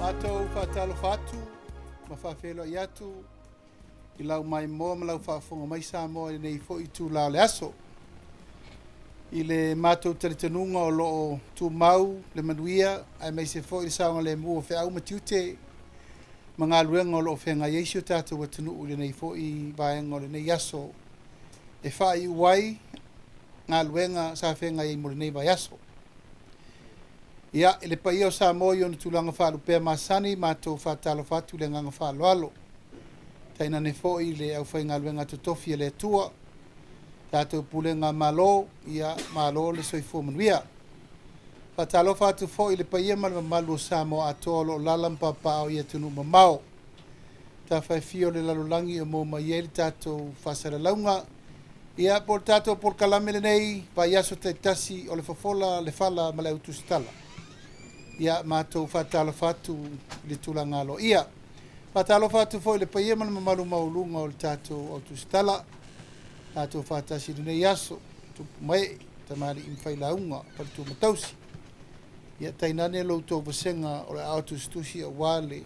Mātou whātalo whātu, ma whawhelo i atu, I lau mai moa ma lau whaafonga mai sa moa I nei fo I tū lao le aso. I le mātou taritanunga o loo tū mau, le manuia, ai mai se fo I saonga le mua whi au matiute, ma ngā luenga o loo whenga Yesu tātou watanu u le nei fo I vaenga o le nei aso. E whai uai, ngā luenga sa whenga I mo le nei vai aso. Ia, ele pa ia o sa moi o tūlanga whaalu pēr masani, mātou whātalo whātu le nganga whaalu alo. Taina ne fo I le au whai ngā luenga tutofi le tua, tātou pule ngā malo, ia malo le soifo manuia. Whātalo whātu fo I le pa ia malama malu o sa mo atoa lo lalampa pa o ia tunu mamao. Tā whai fio le lalulangi o mō mai ele tātou whasara launga, ia por tātou por kalamele nei, pa iaso taitasi o le whafola le whala ma le utusitala. Ia mātou whātalo whātu le tūlanga alo. Ia, whātalo whātu fo le paia mana mamalu maulunga o le tātou o tusitala. Tātou whātasi rune iaso, tupu mai, tamari imwhai launga, palitu matausi. Ia tainane lo tō vasenga o le autustusi a wale,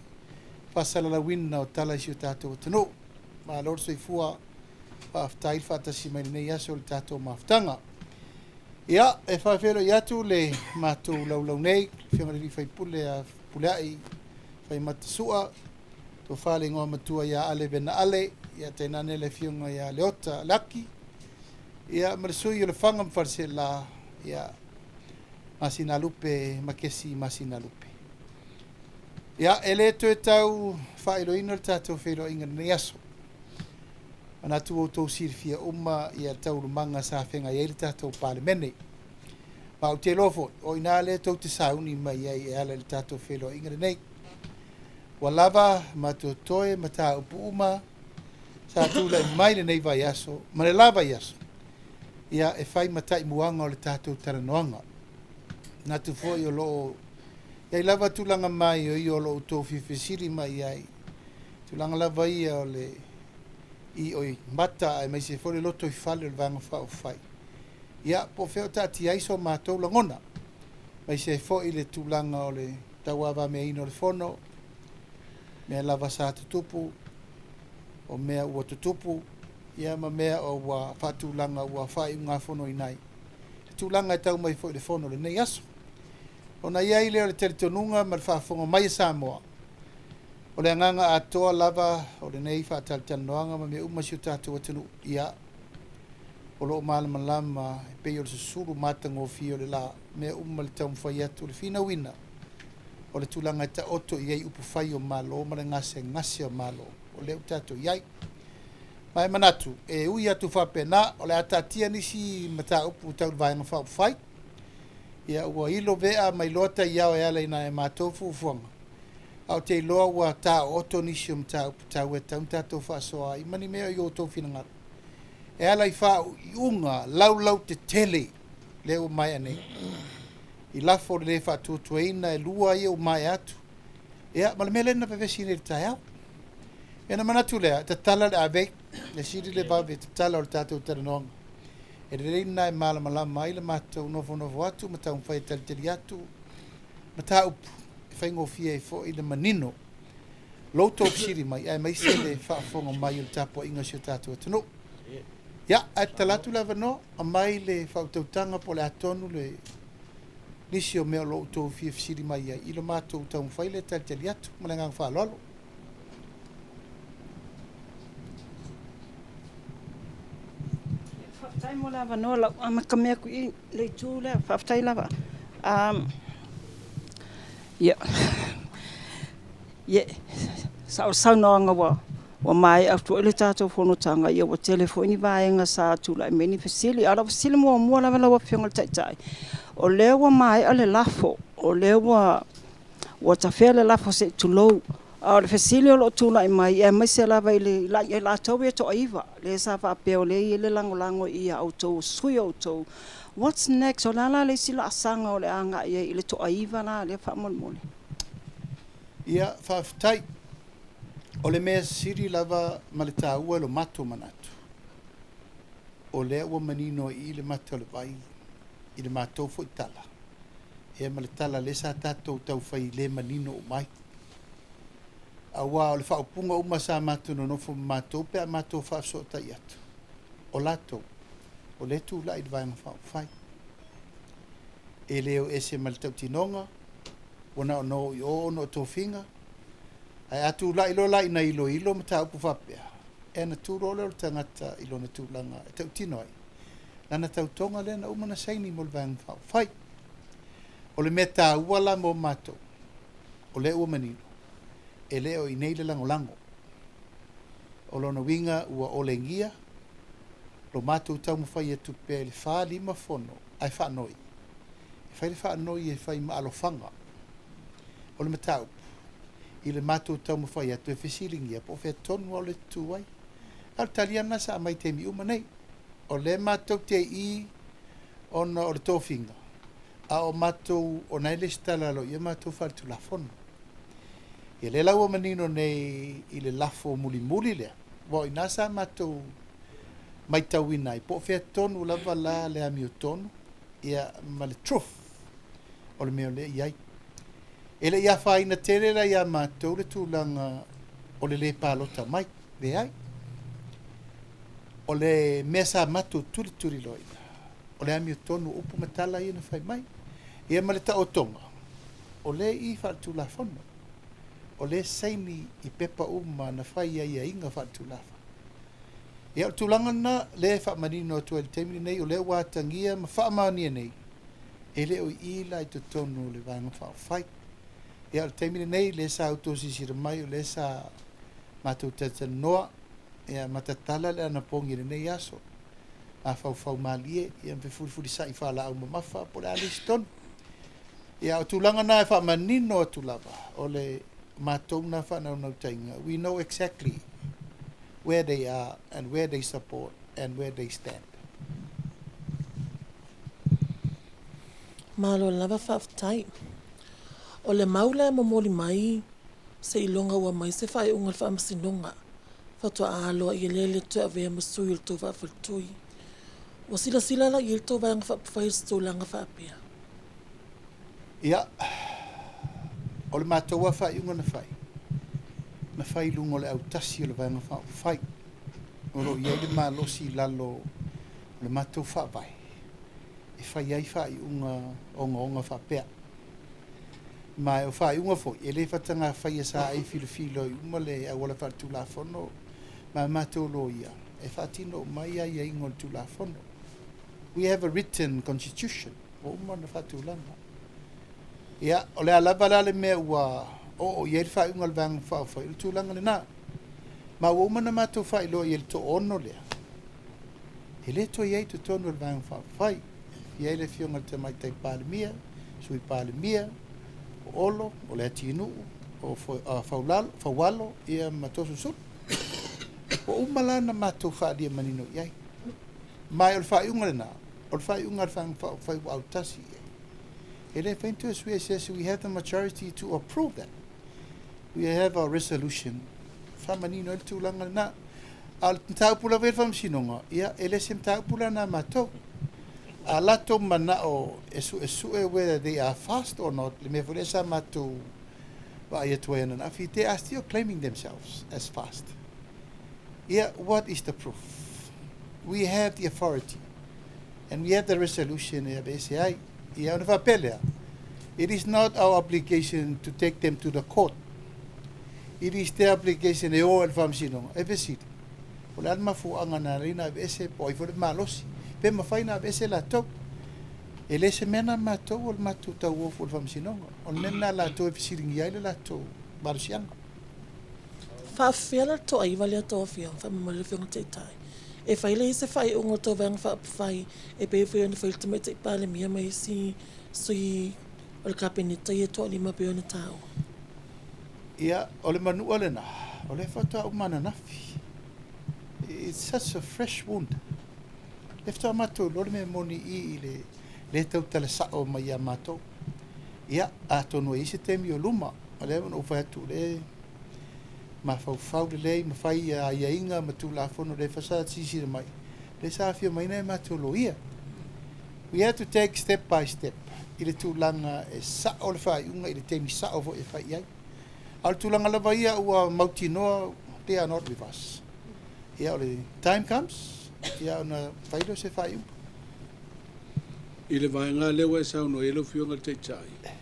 whasala la wina o tala isi o tātou tano. Ma lor soifua, whaaftai whātasi mai rune iaso o le tātou maftanga. Ia, e whawhero I atu le mātou laulau nei, whiangari whai pule a puleai, whai matasua, tō whale ngoa matua ia ale vena ale, ia teinane le whiunga ia leota laki, ia marisui o le whanga mwharse la, ia masina lupe, makesi masina lupe. Ia, ele to e tau whaeloina le tātou whaelo inga nei aso. Manatu o tō sirifia ia tau rumanga sa whenga i eile tātou pāle mene. Ma o te lofo, o ina le tau te sauni mai ai e ala le tātou whelo inga nei. Wa lava, ma tō toe, ma tā upu sa tūla mai le nei vai aso, ma le lava i aso. Ia e whai matai muanga o le tātou taranoanga. Natu foi o loo, ia lava tūlanga mai o I o loo tō whiwhisiri mai ai. Tūlanga lava ia o le I oi mata ai mai se fore loto I fale o vanga whao whai. Ia po wheo tati aiso mātou langona. Mai se fo I le tūlanga o le tawawa mea ino le whono, mea lava sa tutupu, o mea ua tutupu, ia ma mea o ua whatūlanga ua whai ngā whono I nai. Tūlanga e tau mai fo I le whono le nei aso. O na iai leo le teritonunga ma le whaafonga mai Samoa. O le anganga atoa lava o le nei whaataltanoanga ma me umasi o tātou atanu ia. O loo malama lama e pei o le susuru mātango fi o le la mea le tau mwhai atu le whina wina. O le tūlanga e ta oto iai upu whai o malo ma le ngase o malo. O leo tātou iai. Mai manatu e ui atu whapena o le atatia nisi mata upu tau vaenga whao whai. Ia ua ilo vea mai loata iau e ala ina e mātou fufuanga. Au te loa ua tā oto nisi o mta upu tau e tau tātou whaasoa I mani mea I o tō whinangara. E ala I whao I unga lau te tele leo mai ane. I lafo le whaatuatuaina e lua I o mai atu. Ea, ma le mea lena pevesi ne le tai au. E na manatu lea, ta tala le avei, le siri le vave, ta tala o le tātou taranoanga. E le reina e malama lama I le mātou novo atu, ma tau mwhai taliteli atu, ma tā upu. Whaingo fia I fo I le manino. Lauto siri mai, ai mai se le whaafonga mai o le tapo inga si o tātou atano. Ia, ai talatu lava no, a mai le whautautanga po le atonu le nisi o mea lauto fia siri mai ai. Ilo mātou tau mwhai le taliteli atu, ma le ngang whaalolo. Whaftai mo lava no, lau amakamea ku I le tū lea, whaftai lava. Ia. Ia. Sau noanga wa mai au tu ele tātou whonotanga ia wa telefoni vaenga sa tula I meni fasili. Ara fasili mua lava lawa whionga taitai. O leo wa mai ale lafo. O leo wa tawhea le lafo se tulou. O le fasili o lo tula I mai. E mai se lava I le la tau e to aiva. Le sa whapea o le I le lango ia au tau sui au tau. What's next? O lala le sila asanga o le anga ia I le to aiva la le whamolmole. Ia, whaftai. O le mea siri lava ma le tāua lo mato manatu. O lea ua manino I le mato le vai I le mato fo I tala. E ma le tala le sa tātou tau whai le manino o mai. Aua o le whaupunga uma sa mātou no nofo mātou pe a mātou whaafso tai atu. O lato, o le tu lai de vaenga whai. E leo e se maltau tinonga, wana o no i o no to finga. Ai atu lai lo lai na ilo mata upu whapea. E na tu role o tangata ilo na tu langa e tau tino ai. Nana tau tonga le na umana saini mo le vaenga whai. O le meta uala mo mātou. O le ua manino. E leo i nei le lango. O lona winga ua olengia. Lo mātou tau mawhai atu pe le wha lima fono. Ai wha noi. E whai le wha noi e whai maalofanga. O le matau. I le mātou tau mawhai atu e whisilingia. Po whea tonu o le tuai. Al taliana sa mai te mi uma nei. O le mātou te i ona o le tōwhinga. A o mātou o nei le stalalo. Ia mātou whare tu la fono. Ia le laua manino nei i le lafo muli lea. Wa i nasa mātou mai tauina i po whea tonu lava la le ami o tonu. Ia ma le truth. O le meo le iai. E le ia whaina terera ia mātou le tūlanga o le pālota mai. Le ai. O le mea sa mātou turi loina. O le ami o tonu upu matala i na whai mai. Ia ma le ta o tonga. O le i whatu la fono. O le saini i pepa uma na whai ia inga whatu lafa. Ia o tūlanga na le whamanino atua le teimini nei o le wātangia ma whaamania nei. E le o ila i to tonu le vanga whai. Ia o teimini nei le sa autosisira mai o le sa mātou tata noa. Ia matatala le ana pongi le nei aso. A whau malie ia mpe furi sa i whala au mamafa po le alisi tonu. Ia o tūlanga na e whamanino atu lava o le mātou na whanau nau tainga. We know exactly where they are and where they support and where they stand. Malo lava whaftai. O le maula e momoli mai se ilonga ua mai se whai unga whaamasinonga. Whatua aloa i lele tu avea masui il tō whawhiltui. O sila la i il tō vanga whapawhai sto langa whapea. Ia, o le mātou a whai unga na whai. Na whai lungo le au tasi o le vanga whai. O ro iei le mālosi lalo o le mātou whawai. E whai ai whai unga onga whapea. Mai o whai unga fo, e le whatanga whai a sa ai filo i uma le a wala whatu la fono. Ma mātou lo ia. E whatino mai ai ingo le tu la fono. We have a written constitution. O uma na whatu langa. Ia, o le alava la le mea ua o iei le whai unga le vanga whawhai. Le tu langa le nā. Ma ua uma na mātou whai lo i le to ono lea. E le to iei to tono le vanga whawhai. Iei le fionga te mai tai pālemia. Sui pālemia. O olo, o le atinu, o whawalo, ia matosu sut. O umalana mātou whaadia manino iai. Mai o le whaiunga le nā. O le whaiunga le whai au tasi iai. E le whaintu as we says we have the majority to approve that. We have our resolution. Whamanino le tūlanga le nā. Al taupula vei whamsinonga. Ia, e le sem taupula nā mātou. A lato mana o esu whether they are fast or not. Le me foresa mātou wa ia tuena na. They are still claiming themselves as fast. Yeah, what is the proof? We have the authority. And we have the resolution of ACI. It is not our obligation to take them to the court. It is their obligation e o el famsino. E vesiti. O le alma fu anga na rina ese poi fo le malosi. Pe ma faina ese la to. E le semena ma to o ma tu ta o fo le famsino. O nena la to e fisiringi ai la to barsianga. Fa fela to ai vale to fia fa mo le fionga te tai. E fai le se fai ungo to vang fa fai e pe fo yon fo te mete pale mia mai si sui o le kapinita e to lima pe ona tau. Ia o le manu ole na. O le fata o mana nafi. It's such a fresh wound. Lefta mato lo me moni I le tau tala sa o mai mato. Ia a tonu I se temi o luma. O le o fa tu le ma fau le ma fai a inga ma tu la fono le fasa sisi mai. Le sa fio mai na mato lo ia. We have to take step by step. I le tu langa e sa o le fai unga I le temi sa o vo e fai ai. Al tulanga lava ia ua mautinoa they are not with us. Ia ole time comes, ia ona whairo se whai umpa. I le vaenga lewa e sauno e lo fionga te tai.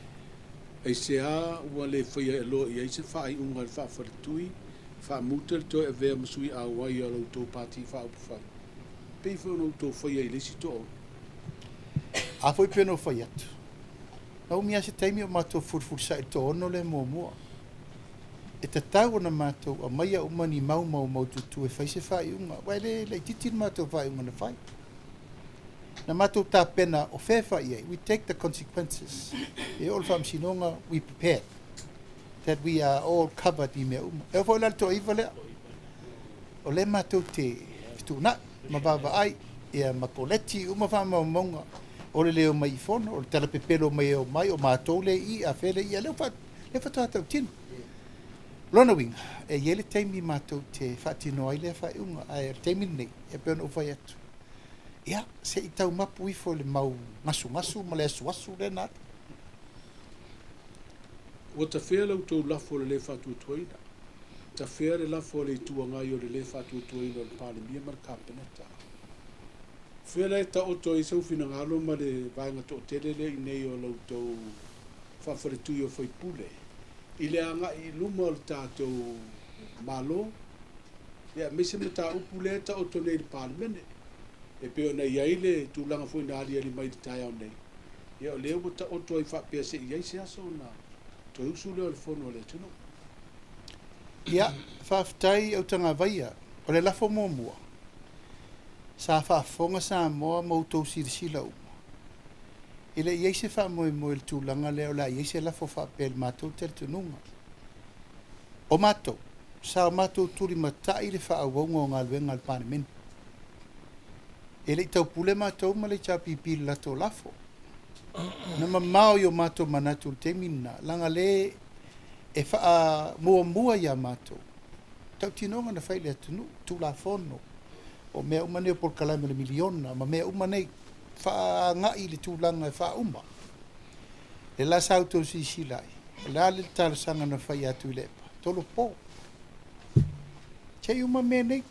Ai se a ua le whaia e lo i eise whai unga le whawharitui, whamuta le toi e vea masui a wai a lau tō pāti whaupu whau. Pei whanau tō whaia i lesi tō. A foi peno whai atu. Nau mia se taimi o mātou furfur sa e tō ono le mua. E te tau na mātou a maia umani mau tutu e whai se whai unga. Wai le titin mātou whai unga na whai. Na mātou tā pena o whē whai e. We take the consequences. E ol wham sinonga, we prepared. That we are all covered i mea uma. E o whai lalto iwa lea. O le mātou te whituna, mawawa ai, e a makoleti uma whama o maunga. O le leo mai i whono, o le talapepelo mai o mai, o mātou le i a whele i a leo whatau tino. Lona winga, e iele teimi mātou te whatino ai le whai unga, ai teimi nei, e peona o whai atu. Ia, se i tau mapu i fo le mau ngasu, ma le asu le nata. Ua ta whea lau tō lafo le whatu tuaina. Ta whea le lafo le tuangai o le whatu tuaina o le pālemia mar kāpeneta. Whea le ta oto i sau whina ngalo ma le vaenga tō terele i nei o lau tō whawharetui o whaipule. I le anga i luma o le tātou malo. Ia, mese me tā upu le ta oto nei le pālemene. E peo nei iai le tūlanga fwoi nāri ali mai te tai au nei. Ia o leo ta oto i whapea se iai se aso na to usu leo le fono le tino. Ia, whaftai au tanga vaia, o le lafo mua. Sa whafonga sa moa mautou sirisila uma. Ile iai se wha moe le tūlanga leo la iai se lafo whapea le mātou tere tununga. O mātou, sa o mātou turi matai le wha awaunga o ngā luenga al pānemeni. Ele i tau pule mātou ma le tāpipi lato lafo. Na mamao i o mātou manatu te mina. Langa le e wha mua ia mātou. Tau tinonga na whaile atunu, tū la fono. O mea umane o polkalai me le miliona, ma mea umane wha ngai le tūlanga e wha uma. Le la sautou si silai. Le ale talasanga na whai atu i lepa. Tolo po. Chei uma mea nei.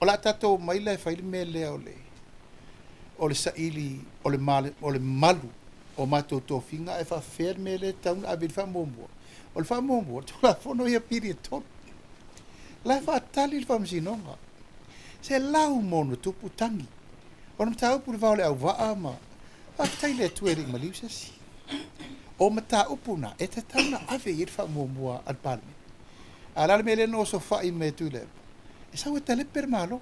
O la tatou maila e whaile mea lea o le saili, o le malu, o mātou tōwhinga, e whawhea mea le tauna a veri whamomua. O le whamomua, tō la whono ia piri e tonu. La e whaatali le whamsinonga. Se lau mono tupu tangi. O na mta upu le whao le au waa ma, whakatai le tueri ma liusasi. O mta upu na, e te tauna ave i le whamomua al palme. A lale mea le no so whai me tu lepa. E sau e tale per malo.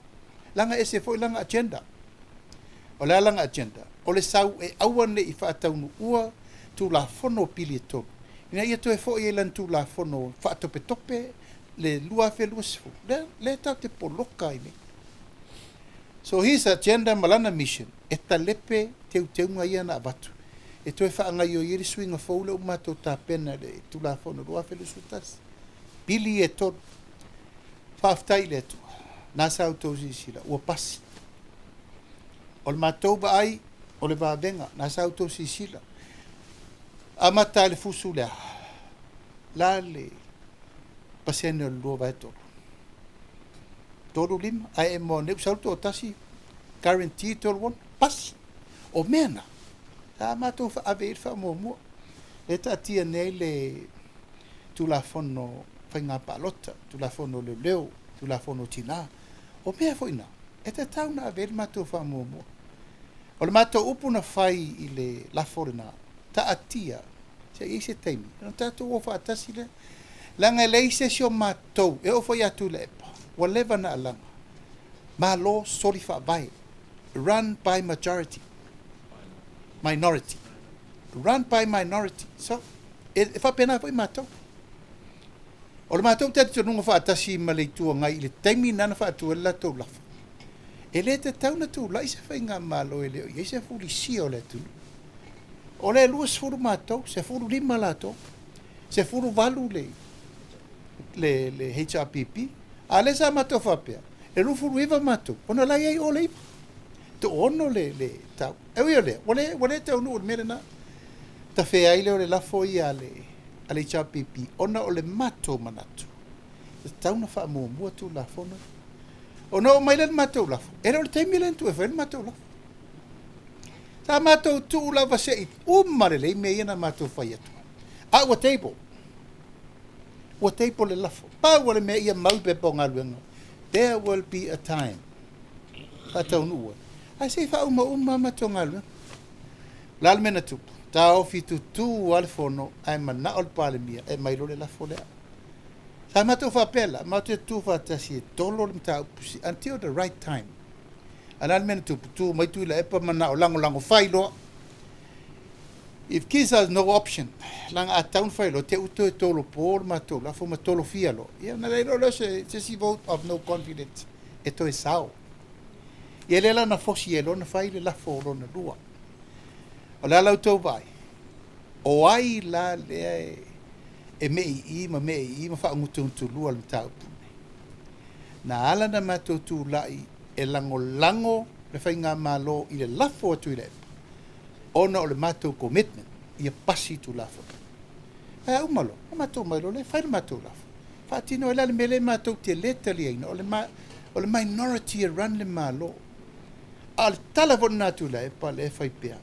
Langa e se foi langa agenda. O le langa agenda. O le sau e awane i whaataunu ua tu la fono pili e tonu. Ina ia to e foi e lan tu la fono whaatope tope le lua fe lua sifu. Le tau te poloka i me. So his agenda malana mission. E talepe teunga ia na avatu. E to e whaangai o iri swinga foule umato ta pena le tu la fono lua fe lua sutas. Pili e tonu. Whaaftai le tu. Nasa autosi sila. Ua pasi. O le mātou ba ai, o le vāvenga. Nasa autosi sila. Amata le fusu lea. La le pasene o le lua vai tolu. Tolu lima. Ai e mo neu sauto o tasi. Guarantee tolu one. Pasi. O mena. Ta mātou wha ave irwha mua mua. Le ta tia nei le tu la fono whainga palota. Tu la fono le leo. Tu la fono tina. O mea foina. E te tauna a veri mātou wha mua mua. O le mātou upu na whai i le laforena. Ta atia. Se i se teimi. No tātou o wha atasi le. Langa le i se sio mātou. E o whai atu le epa. Wa lewa na alanga. Ma lo sori wha vai. Run by majority. Minority. Run by minority. So, e wha pena whai mātou. O le mātou te tununga whaatasi ma le tua ngai i le teimi nana whaatua la tau lafa. E le te tauna tu la isa whainga malo e leo. Ia se furi si o le tunu. O le lua sefuru mātou, se furu lima lato, se furu valu le HRPP. A le sa mātou whapea. E lu furu iwa mātou. Ona lai ei o le iwa. Te ono le tau. E ui o le. Wale tau nu o le mele na. Ta whea i leo le lafo i a a le cha pipi ona o le matou manatu tauna faamuamua tulafona ona o mai le matou lafo e le taimi le tu e fa le matou lafo sa matou tu lava seʻi uma lelei mea ia na matou fai atu a ua table le lafo paua le mea ia mau pe pogaluega there will be a time faataunuu ai sei faauma matogaluega la le mena tupu taofi tutū a le fono ae manaʻo le palemia e mailo le lafo lea sa matou faapela matou tu faatasi e tolo le mataupusi until the right time ala le mena tupu tu mai tu la epa manaʻo lagolago fai loa if kids has no option langa a town fai lo te uto e tolo por matou lafo matolo fia lo ia na leilo lo se si vote of no confidence e to e sao ia le la na fosi e lo na fai le lafo lo na lua o la lautou vai o ai la le e mei ma whaangutu lua le taupune. Na ala na matou tu lai e lango le whainga malo i le lafo atu i le epa. Ona o le matou commitment i a pasi tu lafo. E au malo, a matou mailo le whaina matou lafo. Whaatino e lale mele matou te leta li aina o le minority e run le malo. Al talafon natu la epa le whai pia.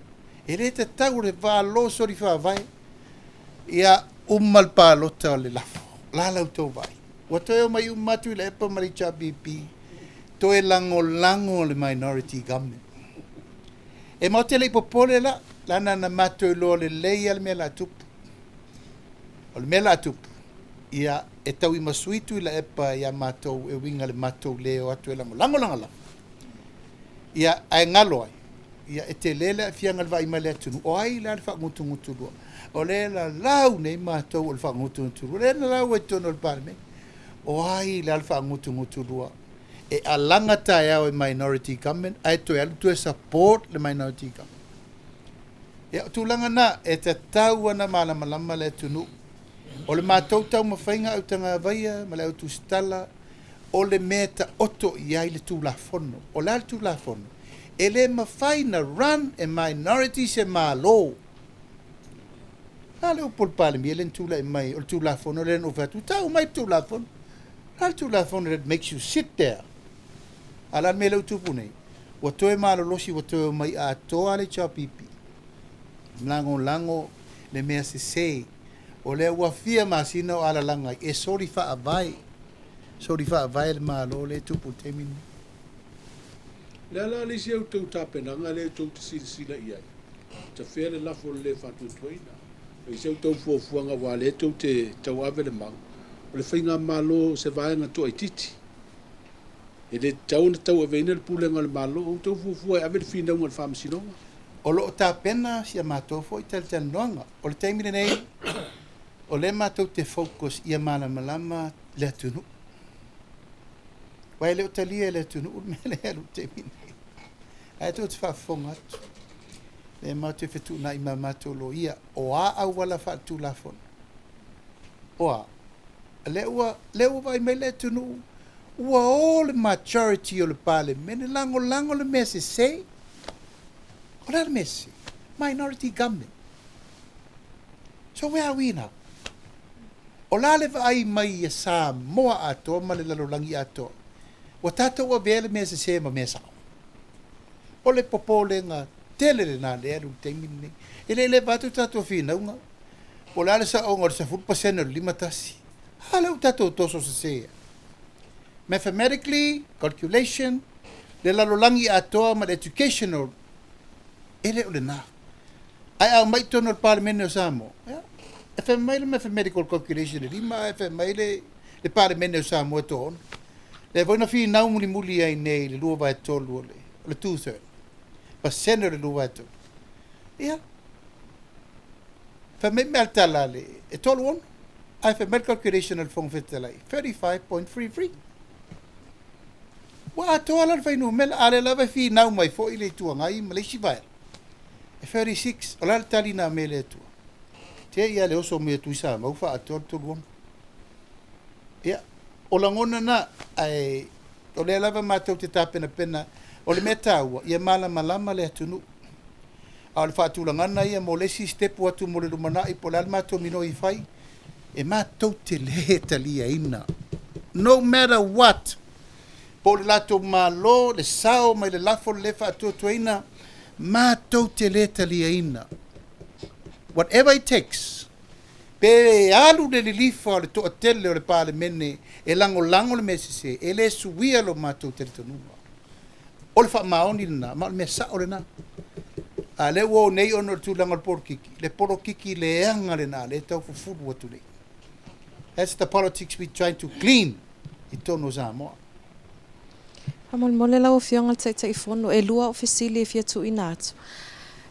E le te tau le valo sori whawai ia umal palota le lafo. La lau tau vai. Wa toi o mai umatu le epa maricha BP. Toi lango le minority government. E mau te le popole la, lana na matou lo le lei al mela tupu. O le mela tupu. Ia e tau i masuitu i la epa ia matou e winga le matou leo atu e lango langa la. Ia ai ngalo ai. Ia e te lele fianga le vai male atunu. O ai la le whakungutu lua. O le la lau nei matou o le whakungutu lua. Le la lau e tono le parme. O ai la le whakungutu lua. E alanga tae au e minority government. Ai toi alu tu e support le minority government. Ia tūlanga na e te tau ana malama le atunu. O le matou tau mawhainga au tanga vaia, ma le au tu stala. O le meta oto i ai le tūlafono. O le tūlafono. E le mawhaina run e minority se malo. Nale o polpale mi, e len tūla e mai, o le tūlafono, le no fatu, tau mai tūlafono. Nale tūlafono that makes you sit there. Ala me lau tupu nei. Wa toe malolosi, wa toe mai a toa le chapipi. Lango, le mea se sei. O le wafia masina o ala langai. E sori faa vai. Sori faa vai le malo le tupu temini. Le ala le si au tau tapenanga le tau te sila iai. Ta whea le lafo le whatu tuaina. E si au tau fuafuanga wa le tau te tau ave le mang. O le whainga malo se vaenga to ai titi. E le tau na tau aveina le pulenga le malo. O tau fuafua e ave le whinaunga le whamasinonga. O lo ta pena si a matou fo i tal noanga. O le taimine nei. O le matou te focus ia malama le atunu. Wai le o talia le atunu ul mele alu taimine. Ai tu te whafonga atu. Le matou fetu na ima matou lo ia. O a au wala whatu lafon. O a. Le ua vai mai le atunu. Ua o le majority o le pale. Mene lango le mese sei. O le mese. Minority government. So where are we now? O la le vai mai e sa moa ato, ma le lalolangi ato. Wa tatou a vele mese se ma mesa. O le popole nga tele le na le alu temine. E le batu tatou fina unga. O la le sa onga sa full percent o lima tasi. Hala u tatou toso se sea. Mathematically, calculation, le lalolangi ato ma le educational. Ele o le na. Ai au mai tono le parlemene o Samoa. E wha mai le mathematical calculation e lima, e wha mai le parlemene o Samoa to ono. Le voina fi nau muli ai nei le lua vai tolu o le 2/3. Pa seno le lua vai tolu. Ia. Wha mai me altala le, e tolu ono. Ai wha mai calculation al fong fetalai. 35.33. Wa atoa la vai no mel ale la vai fi nau mai fo ile tuangai ma le sivael. E 36, o la tali na mele tu. Te ia le oso me tu sa, mau fa ator tu bon. Ia, o la ngona na ai o le lava matou te tapena pena o le meta ua ia malama le atunu. A le fa tu la ngana ia mo le si step atu mo le lumana i po la matou mino i fai. e mātou te le talia ina. No matter what, po le lato malo, le sao, mai le lafo le whaatuatuaina, mātou te le talia ina. Whatever it takes, pe alu le lilifa o le toa tele o le pāle mene, e lango le mesese, e le suia lo mātou te ritonua. O le wha maoni na, ma le mea sa o le na. A le wo nei ono le tūlanga le porokiki. Le porokiki le eanga le na, le tau fufuru atu nei. That's the politics we're trying to clean i tono Samoa. Mole lau fionga tai fono e lua ofisili e fia tu ina atu.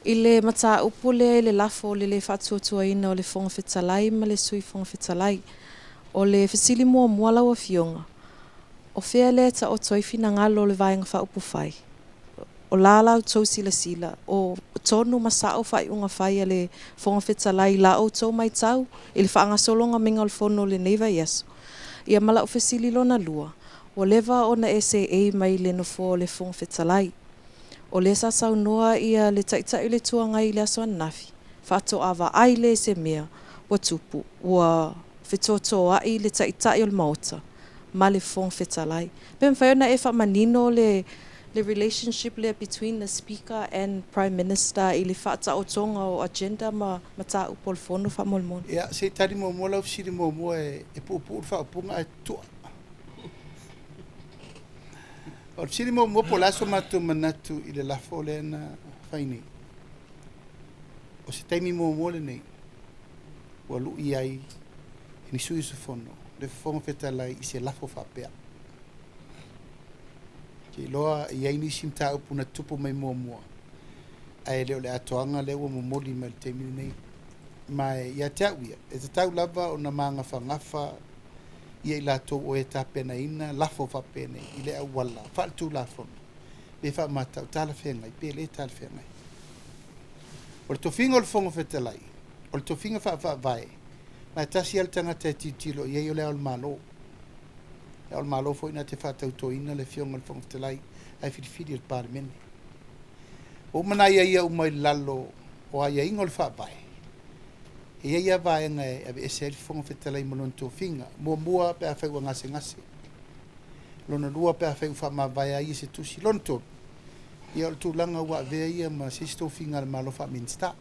I le mata upo le lafo le whatuatua ina o le fonga whetalai ma le sui fonga whetalai. O le fisili mua lau a fionga. O fea le ta o toifina ngalo le vaenga wha upo whai. O la tau sila. O tonu masao whai unga whai a le fonga whetalai la o tau mai tau. I le whaanga solonga minga o le fono le neiva yeso. Ia mala o fisili lona lua. O leva ona SAA mai le nofo le fonga whetalai. O le sasau noa ia le taitai le tuanga i le aso nafi. Whato awa ai le se mea wa tupu. Wa whetotoa ai le taitai o le maota. Ma le fonga whetalai. Pem whaiona e whamanino le relationship le between the speaker and prime minister i le whata o tonga o agenda ma ta upo le fono whamolmon. Ia, se tari mo lau siri mo e pupu whaapunga e tua. O siri mo po laso matu manatu i le lafo le na whaini. O se taimi mo le nei. Ua lu i ai ni sui su fono. Le fonga whetalai i se lafo whapea. Ke loa i ai nisi mta upu na tupu mai mua. Ai leo le atoanga leo momoli ma le taimi nei. Mai ia te auia. E te tau lava o na maanga whangafa ia i lato o e tapena ina lafo whapene i le au wala. Whaaltu lafon. Le wha matau tala whengai. Pe le tala whengai. O le tofinga o le fonga whetalai. O le tofinga wha vai. Mai tasi al tangata e titilo i ei o le au malo. E au malo fo ina te whatau to ina le fionga le fonga whetalai. Ai whirifiri al pare mene. O mana ia umai lalo o aia ingo le wha vai. E ia vaenga e ave ese fonga whetalai monon tofinga. Mua pe a whau ngase. Lona lua pe a whau wha ma vai a se tusi. Lona tonu. Ia o le tūlanga ua vea ia ma se tofinga le malo wha minsta.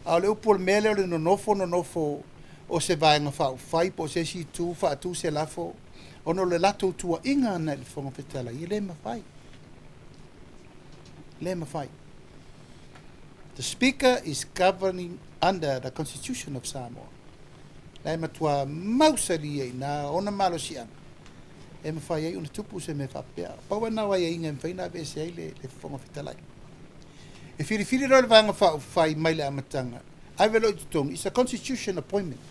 A le upo le mele o le nonofo o se vaenga whau whai po se si tu wha tu se lafo. Ono le lato tua inga ana le fonga whetalai. I le mawhai. Le mawhai. The speaker is governing under the Constitution of Samoa. Lai matua mausari ei na ona malo si ana. E mawhai ei una tupu se me whapea. Paua nawa ia inga mwhaina bese ei le fonga whetalai. E whirifiri roi le vanga whai mai le amatanga. Ai velo i tutongi. It's a constitution appointment.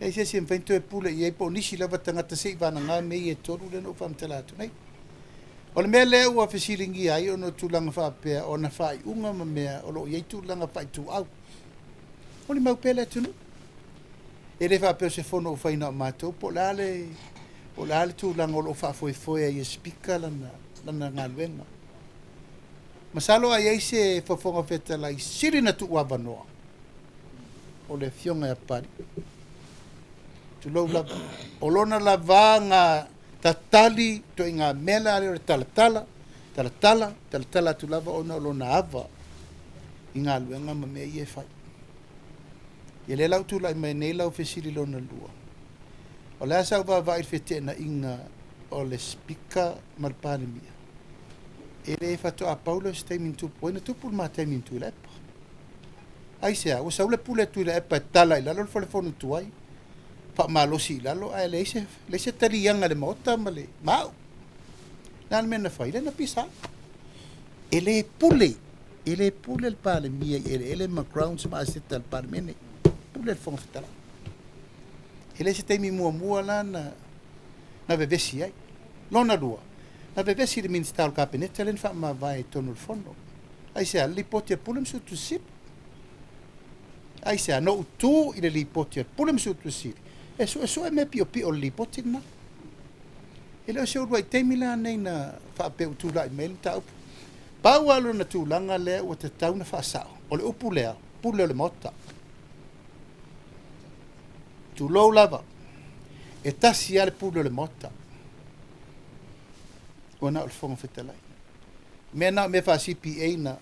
E se si mwhainto e pule i eipo nisi lava tangata sei vana ngā mei e toru le no whamtala atu nei. O le mea lea ua whisiringi ai ono tūlanga whapea o na whai unga ma mea o lo iei tūlanga whai tū au. O le mau pele atunu. E le whapea se whono o whaina o mātou po lale tūlanga o lo whafoe ai e spika lana ngā luenga. Masalo ai ei se whafonga whetalai siri na tu wawanoa. O le fionga e pari. Tulau lava. O lona lava ngā tatali to i ngā mela ale o le talatala tu lava ona o lona ava i ngā luenga ma mea i e whai. I le lau tūlai mai nei lau whesiri lona lua. O le asau wawai whetena inga o le spika malpanemia. E le whato a Paulo se teimin tupu. Oina tupu ma teimin tu le epa. Ai sea, o saule pule tu le epa tala i lalo le whalefonu tuai. Pa malosi lalo ai le se tarianga le mota ma le mau. Nan mena fai le na pisa. Ele pule le pale mia ele ma grounds ma se tal pale mene. Pule le fonga fitala. Ele se temi mua la na vevesi ai. Lona lua. Na vevesi le minister kabinete len fa ma vai tonu le fondo. Ai se ali poti pule msu tu sip. Ai se no tu ile li poti pule msu tu sip. Eso e me pio li poti na. Ele se ua temi la nei na fa pe tu la email ta upu. Pau alo na tūlanga lea ua te tau na whaasao. O le upu lea, pule o le mota. tu lou lava e tasi ale pulu le mota ona o le fonga fetalai me na me fa CPA na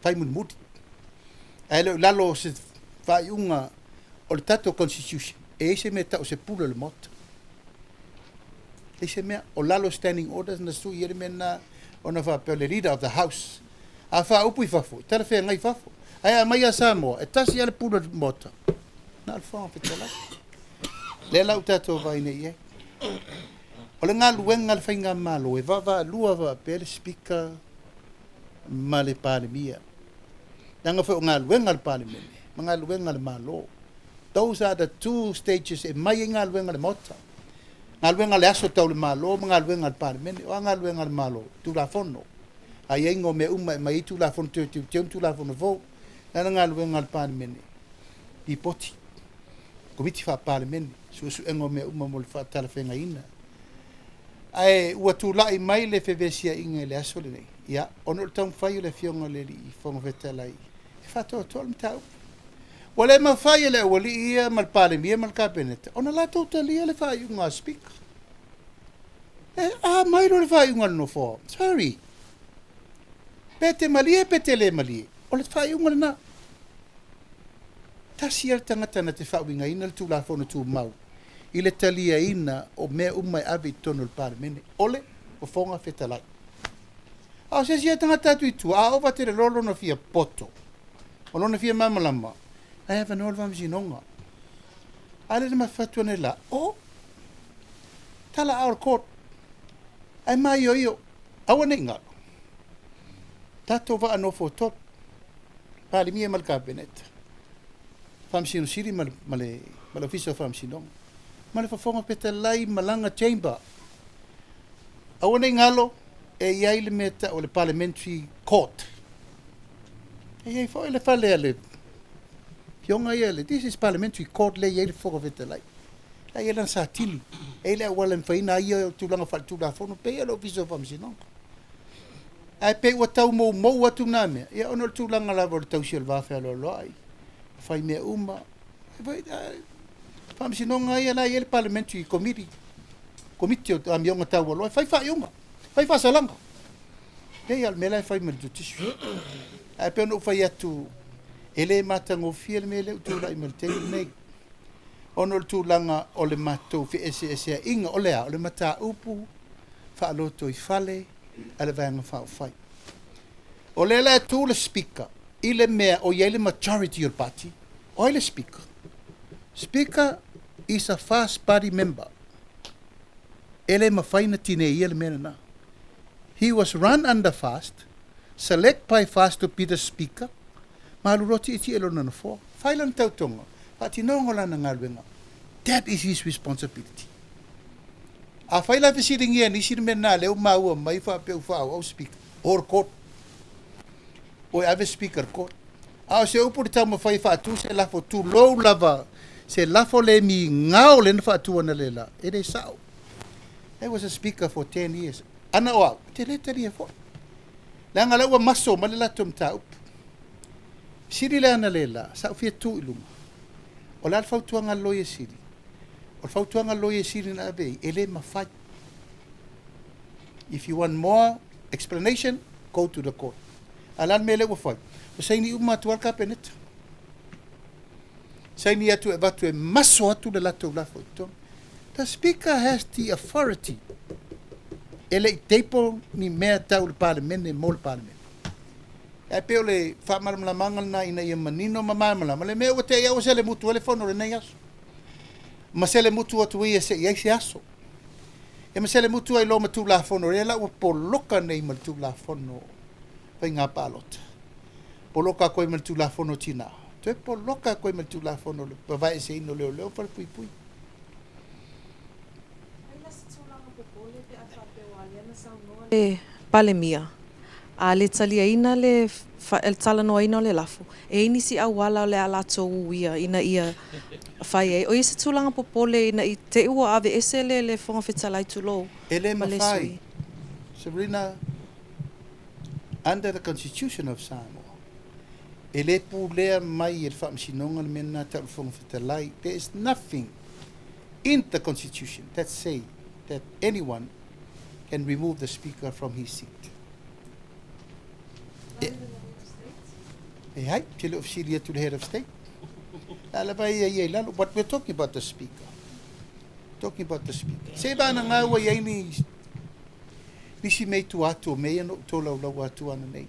fai muti ai le lalo se fai unga o le tato constitution e se me ta o se pulu le mota e se me o lalo standing orders na su yere me na ona fa pe le leader of the house a fa upu i fafo tala fe ngai fafo ai a mai a Samoa e tasi ale pulu le mota na le fonga fetalai le lau tato vai nei e o le ngā luenga le whainga malo e vava lua va pe le speaker ma le palemia nanga fa ngā luenga le palemene ma ngā luenga le malo those are the two stages e mai ngā luenga le mota ngā luenga le aso tau le malo ma ngā luenga le palemene o ngā luenga le malo tu la fono ai ingo me uma mai tu la fono tu la fono vo ngā luenga le palemene i poti komiti fa palemene su engo me uma mo le fa tala fenga ina ai ua tu lai mai le fevesia inga le aso le nei ia ono le tau fai le fionga le li fonga fetalai e fa to tol mtau wale ma fai le wali ia mal palemia mal kabinete ona la to tali le fai unga speaker mai lo le fai unga no fo sorry pete malie pete le malie o le fai unga na tasi al tangata na te whawinga ina le tū la whono tū mau. I le talia ina o mea umai awe tono le palemene. Ole, o whonga whetalai. Ao se sia tangata atu i tū, a ova te le lolo na fia poto. O lona fia mamalama. I have an old vamsi nonga. Ale le mawhatua ne la. O, tala our court. Ai mai io. Awa ne ngā. Tato wa anofo top. Palemia mal kabinet. Famsino siri male officer famsino male fafonga petalai malanga chamber awane ngalo e yai le meta o le parliamentary court e yai fo le fale ale yonga yele this is parliamentary court le yai fo petalai la yela sa tili e le wala faina ia tulanga faltu da fono pe le officer famsino ai pe wa tau mo watu na me ia ono tulanga la vol tau silva fa lo ai fai mea uma vai famsi no ngai ala ele parliamentary committee o amionga tau lo fai uma fai fa salanga e al mela fai me justice ai pe no fai atu ele matango fiel mele tu la imel te nei ono tu langa o le mato fi ese inga o le mata upu fa lo to i fale ala vanga fa fai o le la tu le speaker ile mea o yele majority of party o ile speaker is a fast party member ele mafaina tine ele mena na he was run under fast select by fast to be the speaker malu roti iti elo na fo failan tautonga pati nongola na ngalwenga that is his responsibility a faila visiting ye ni sir mena le mau mai fa pe fa o speaker or court o ave speaker court a se upu te tau mawhai whaatu se lafo tu lou lava se lafo le mi ngao le na whaatu ana le la e rei sao I was a speaker for 10 years ana oa te le tari e fo la ngala ua maso ma le lato mta upu siri le ana le la sao fia tu ilunga o la alfautuanga loie siri o alfautuanga loie siri na ave e le mawhai if you want more explanation go to the court alan mele ua whai o saini uma tuar ka peneta saini atu e batu e maso atu le lato lafo ito the speaker has the authority ele teipo ni mea tau le parlemene mo le parlemene e peo le whamaramamangal na ina ia manino mamamalama le mea ua te ia o se le mutu ele fono le nei aso ma se le mutu atu ia se ia se aso e ma se le mutu ai lo matu la fono le la ua poloka nei ma tu la fono pai ngā palota poloka koe mal tu la fono tina te poloka koe mal tu la fono le vai se ino leo fal pui pui e palemia a le talia ina le el tala no ina le lafu e ini si awala le ala to uia ina ia fai e o ise tulanga popole ina i te ua ave ese le fonga fetalai tulo ele mafai Sabrina under the constitution of Samoa ele pulea mai e famsinonga mena ta fonga fetalai there is nothing in the Constitution that say that anyone can remove the Speaker from his seat. Hey, tell of Syria to the head of state. But we're talking about the Speaker. Talking about the Speaker. Say ba na nga wa yai ni si mei tu atu mei no to lau atu ana nei.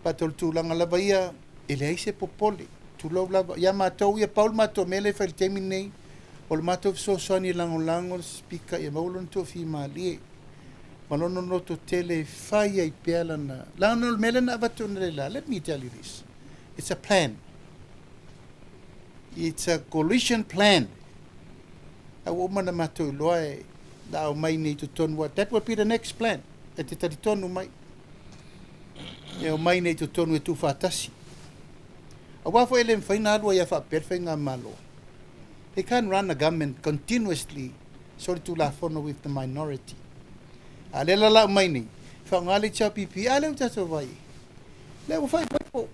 Pa tol tu langa lava ia ele se popole. Tu lau lava ia matou ia Paul matou mele fa temi nei. O le matou so soni lango Speaker ia maulon to fi mali. Malono no to tele fai ai pela na. La no mele na vatu nela. Let me tell you this. It's a plan. It's a coalition plan. A woman na matou loe da o mai nei to ton what that would be the next plan. E te tari tonu mai. E o mai nei to tonu e tu fatasi. A wafo ele mfaina alua ia fa perfenga malo. They can't run a government continuously sorry to la fono with the minority. A le la mai nei. Fa ngali cha pipi ale o tato vai. Le o fai poipo.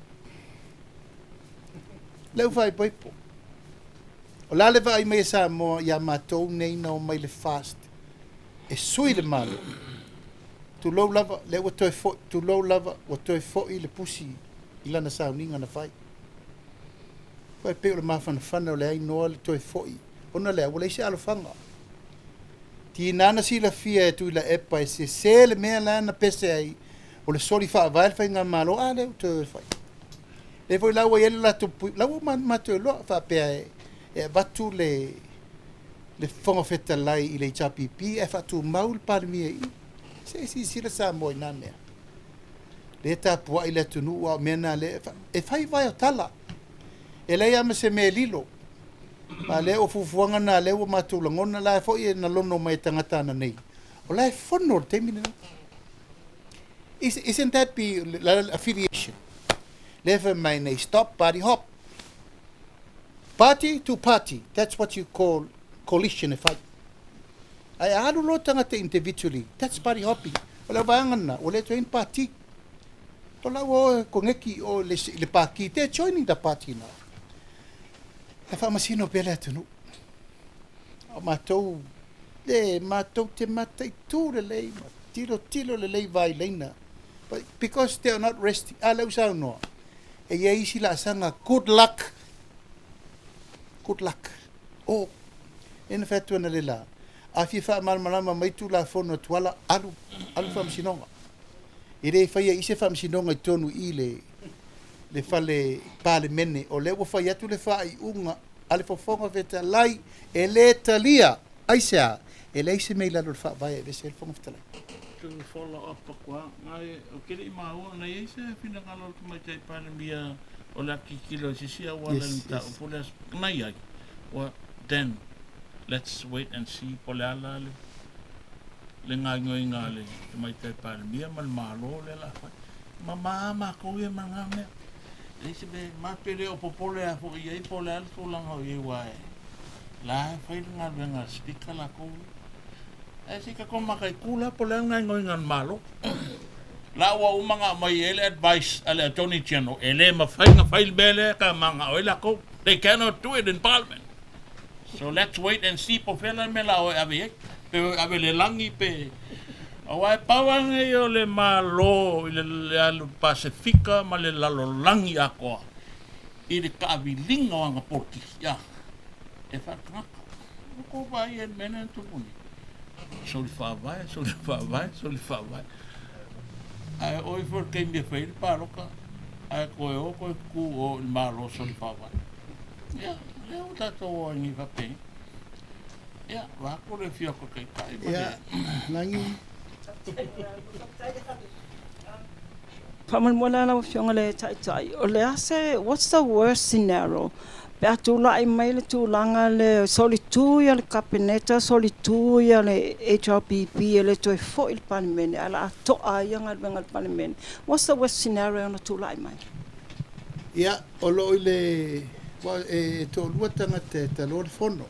Le o fai poipo. O la le vai mai sa mo ia matou nei na o mai le fast. E sui le malo. Tu low lava le o toi fo tu low lava o toi fo i le pusi i lana sa uninga na fai. Fai pe o le mafana fana o le ai noa le toi fo i. Ona le o le se alo fanga. Ti nana si la fia e tu la epa e se le mea lana pese ai o le soli fa vai fai nga malo a le o toi fai. Le foi la o ele la tu la o ma tu lo fa pe e vatu le fonga feta lai i le chapipi e fatu maul parmia i se si la sa moi na mea le ta po i le tunu o mena le e fai vai o tala e le ama se me lilo ma le o fufuanga na le o matu langona la fo i na lono mai tangata na nei o la fono te mina isn't that be affiliation level my nei stop party hop party to party that's what you call coalition if I alu lo tangata individually that's party hopping ola vangana ole join party ola wo kongeki o le party te joining the party now e fa masino pele tunu o matou te matai tu le lei tilo le lei vai leina but because they are not resting ala usa no e ia isi la sanga good luck oh en fait on est là a fi fa mal malama mai tu la fono tuala alu fam sinonga ire fa ia ise fam sinonga tonu ile le fale pale mene o le wo fa ia tu le fa i unga ale fo fonga veta lai e le talia aisa e le ise mai la lo fa vai e se fonga veta lai to follow up kwa ngai o kele ma o na ise fina ngalo mai tai pale mia o la kilo sisia wala nta o polas nai ai well then let's wait and see polala le ngai le mai tai pale mia mal malo le la mama ko ye mangame ese be ma pele o popole a fo ye polala so lang ho ye wa la fai ngal venga speaker la ko ese ka ko makai kula polala ngai malo la wa umanga mai ele advice ale attorney general ele ma fai bele ka manga o la ko they cannot do it in parliament so let's wait and see po fela me la o ave le langi pe o ai pawang yo le malo le alu pacifica ma le lalo langi ako i le ka vilinga nga porti ya e fa ko vai en menen tu puni so le fa vai ai oi for que me fez para cá ai ko ku o malo so pa va ya le o tato o ni va pe ya va ko le fio ko kai ya langi Paman mola la fionga le tai o le ase what's the worst scenario pe atu la I mai le tu langa le solitu ya le kabineta solitu ya le HRPP le toi fo il parliament ala to a yanga venga il parliament what's the worst scenario na tu la I mai ya o lo ile wa to luatanga te lo fono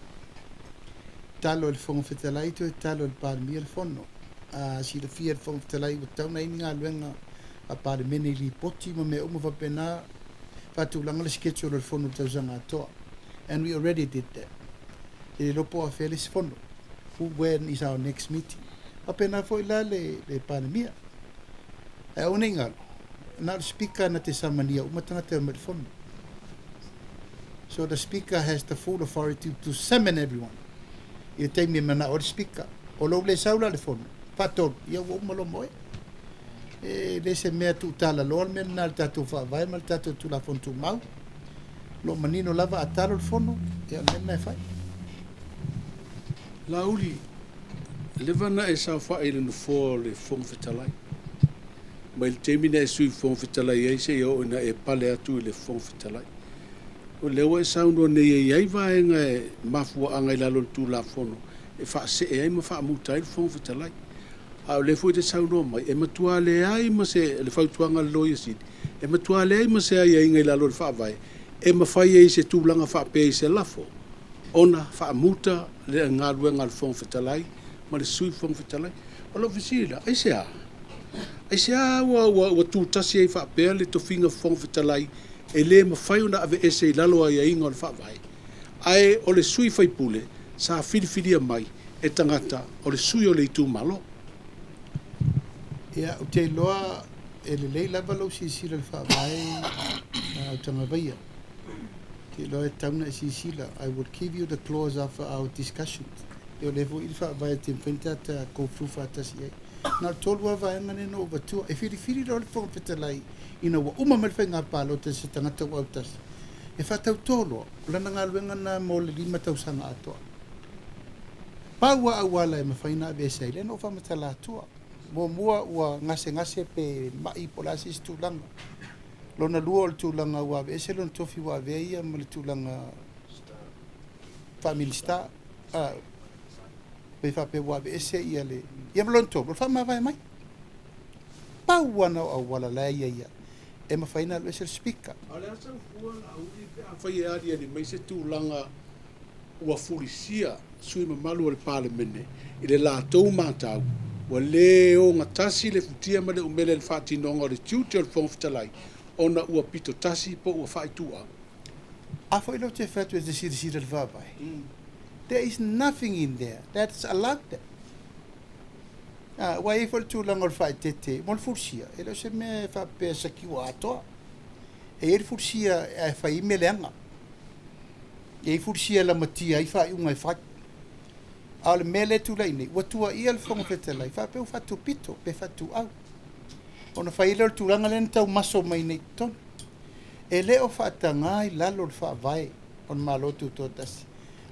talo il fono fetalai to talo il parliament fono a si le fier fono fetalai o tau nei nga venga a parliament li poti me o mo va pena Fatu lang le sketch or fono tazanga to and we already did that e lopo a fele se fono. When is our next meeting? Apena foi la le pandemia. E one ngalo. Na speaker na te samania umatanga te fono. So the speaker has the full authority to summon everyone. You take me mana or speaker. O lo le saula le fono. Patol, ia wo malo moe. Le se mea tu tala lo men na tatu fa vai mal tatu tu la fon tu mau. Lo manino lava atalo le fono, ia men na fai. Lauli, levana e sa fa ile no fo le fong fetalai. Ma il temina e sui fong fetalai e se yo na e pale atu le fong fetalai. O lewa e saundo ne ye ai vaenga e mafua anga i lalo tu la fono. E fa se e ai ma fa mutai le fong fetalai. A le foi te saundo mai e matua le ai ma se le fautuanga loia si. E matua le ai ma se ai ai ngai lalo le fa vai. E ma fai ai se tūlanga fa pe se lafo. Ona fa muta le ngalwe ngal fong fetalai ma le sui fong fetalai. O lo visila ai se a. Ai se a wa tu tasi ai fa pe le to finga fong fetalai e le ma fai ona ave ese lalo ai ai ngol fa vai. Ai o le sui fai pule sa fili mai e tangata o le sui o le tu malo. Ia, o te loa e le lei lava lau sisila le whaavai au tanga vaia. Te loa e tauna e sisila. I will give you the clause after our discussions. E o levo i le whaavai te mwhenta ta koufu whaatasi ei. Nā tolu a vaenga ne no watua. E whiri rao le whakapeta ina wa uma mai whainga pālo te se tangata wa autasi. E whatau tolo. Lana ngā luenga na mo le lima tausanga atoa. Pāua awala e mawhaina a vesei. Le no whamatala atua. Mua ua ngase pe mai polasi stulanga. Lona lua o le tūlanga ua ese lona tofi ua veia ma le tūlanga Family Star. Pe whape ua ese ia le. Ia malon tō, lor whama vai mai. Pau ana o wala la ia. E mawhaina lo ese le speaker. Ale asa ua na auri pe a whai aria ni mai se tūlanga ua furisia sui mamalu o le parlemene. I le la tau mātau. Wa leo nga tasi le futia ma le umele le whātinonga o le tiuti o le whongfitalai. Ona ua pito tasi po ua whaitua. A whai lo te whatu e te sira le whāpai. There is nothing in there that's allowed there. Wa e whai tūlanga o le whaitete, mo le fursia. E lo se me whapea sa kiwa atoa. E le fursia e whai me leanga. E fursia la matia i whai unga i whai. Al mele tu lai nei watua ia le fonga fetalai fa pe fatu pito pe fatu au ona faile tu langa len tau maso mai nei ton e le o fatanga i lalo fa vai on malo tu totas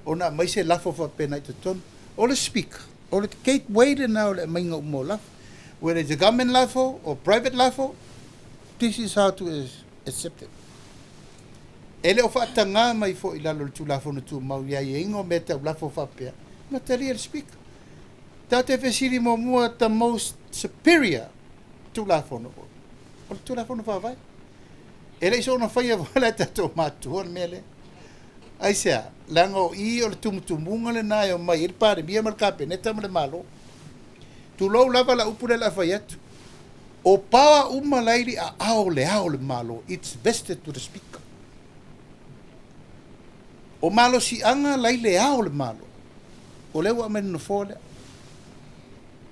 ona mai se lafo fa pena i ton o le speak o le gate wait now le mai ngo mo la whether it's a government lafo or private lafo this is how to accept it ele o fatanga mai fo i lalo tu lafo no tu mau ia ingo meta lafo fa pe material speak. Dat e fesiri mo mua the most superior tulafono. O tulafono fa vai. Ele so no fai wala tato matu on mele. Ai sea, lango I o tumutumunga le nai o mai ir pare bia mal kape neta male malo. Tu lo lava la upule la fayet. O pawa uma lairi a aole malo. It's vested to the speaker. O malo si anga laile aole malo. O lewa men no fole.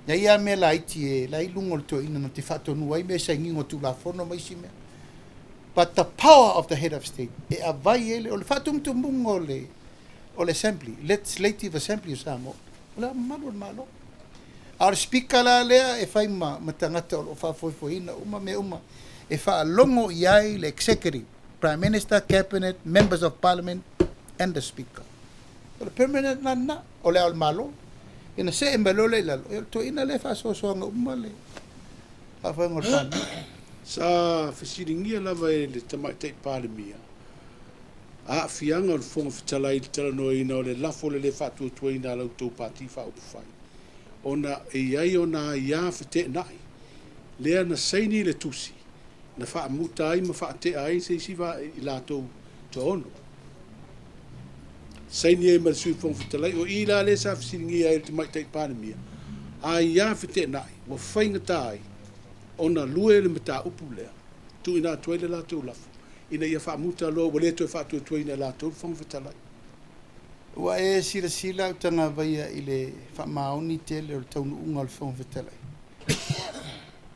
Ya ia me la iti e la ilungo to ina no te whatonu ai me sa ngingo tu la fono mai si me. But the power of the head of state e avai ele o le whatum tu mungo o le assembly, legislative assembly samo. O le malo. Ar speaker la lea e whai matangata o whafoifoina uma e wha longo iai le executive, prime minister, cabinet, members of parliament and the speaker. O le permanent na o le al malo ina se e mbelo le lalo e to ina le fa so nga umale fa ngol pan Sa fesiringia lava e le tamai te palemia. A fianga o le fonga fitalai le tala no ina o le lafo le fatu tuaina lau tau pati fa upu fai. Ona e iai ona ia fete nai. Lea na saini le tusi. Na fa muta ai ma fa te ai se siva i la tau to ono. Saini e mal sui fonga fitalai o ila le sa fesiringia e le tamai te palemia. A ia fete nai. Wa fainga tai. Ona lue le mata upu lea. Tu ina tuaile la tau lafu. Ina ia wha muta loa, wale tu e wha tu tuaina la tau whanga fitalai. Ua e sila o tanga vaia i le whamaoni tele o le taunu unga le whongwhetelai.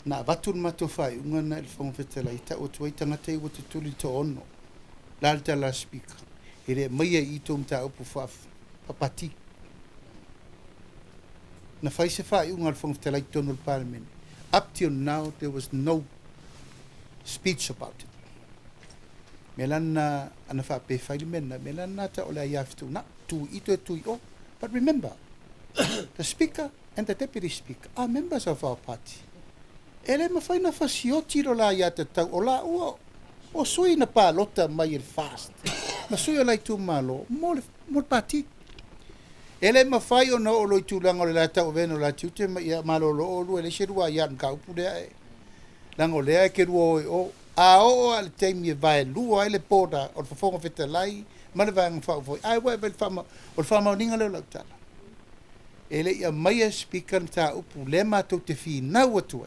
Na watu na mato whai unga na le whongwhetelai ta o tuai tangata i watu tuli to ono. Lal ta la speaker. I le maia i tō mta upu papati. Na whai se whai unga le whongwhetelai tonu le parliament. Up till now there was no speech about it. Melana ana fa pe fai mena melana ta ola ya fitu na tu ito tu o. But remember, the speaker and the deputy speaker are members of our party. Ele ma fai na fasioti ro la ya te tau ola o sui na pa lota mai il fast. Ma sui ola tu malo mo parti. Ele ma fai ona o lo tu langa la ta o veno la tu te ya malo lo lo ele shirua ya ka upu de. Lango le ke ruo o a o al taimi vai lua ele poda o fonga fetalai mana vang fa foi ai wa vel fama o fama ninga le lautala ele ia mai speaker ta upu le ma to te fi na watu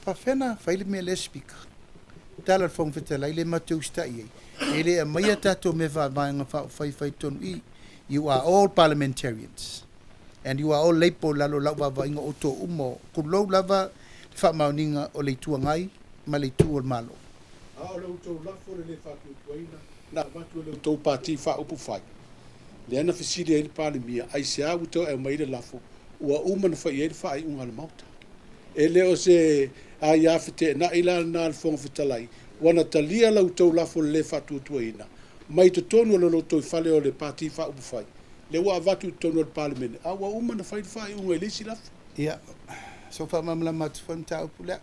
fa fena fa ile me le speaker tala fonga fetalai le ma to sta ie ele ia mai ta to me va vanga fa fai ton I you are all parliamentarians and you are all lepo lalo lawa va inga oto umo kulo lava fa mauninga o le tuangai ma le tu o malo. A o le tau lafo le whatu tuaina, na watu le tau pāti wha upu whai. Le ana whisiri e le pāle mia, ai se au tau e mai le lafo, ua umana whai e le whai unga le mauta. E leo se a iawhite na ila na le whonga whitalai, wana talia lau tau lafo le whatu tuaina, mai te tonu le tau whale o le pāti wha upu whai. Le ua watu tonu o le pāle mene, a ua umana whai unga e lesi lafo. Ia, so wha mamla matu whanta upu lea.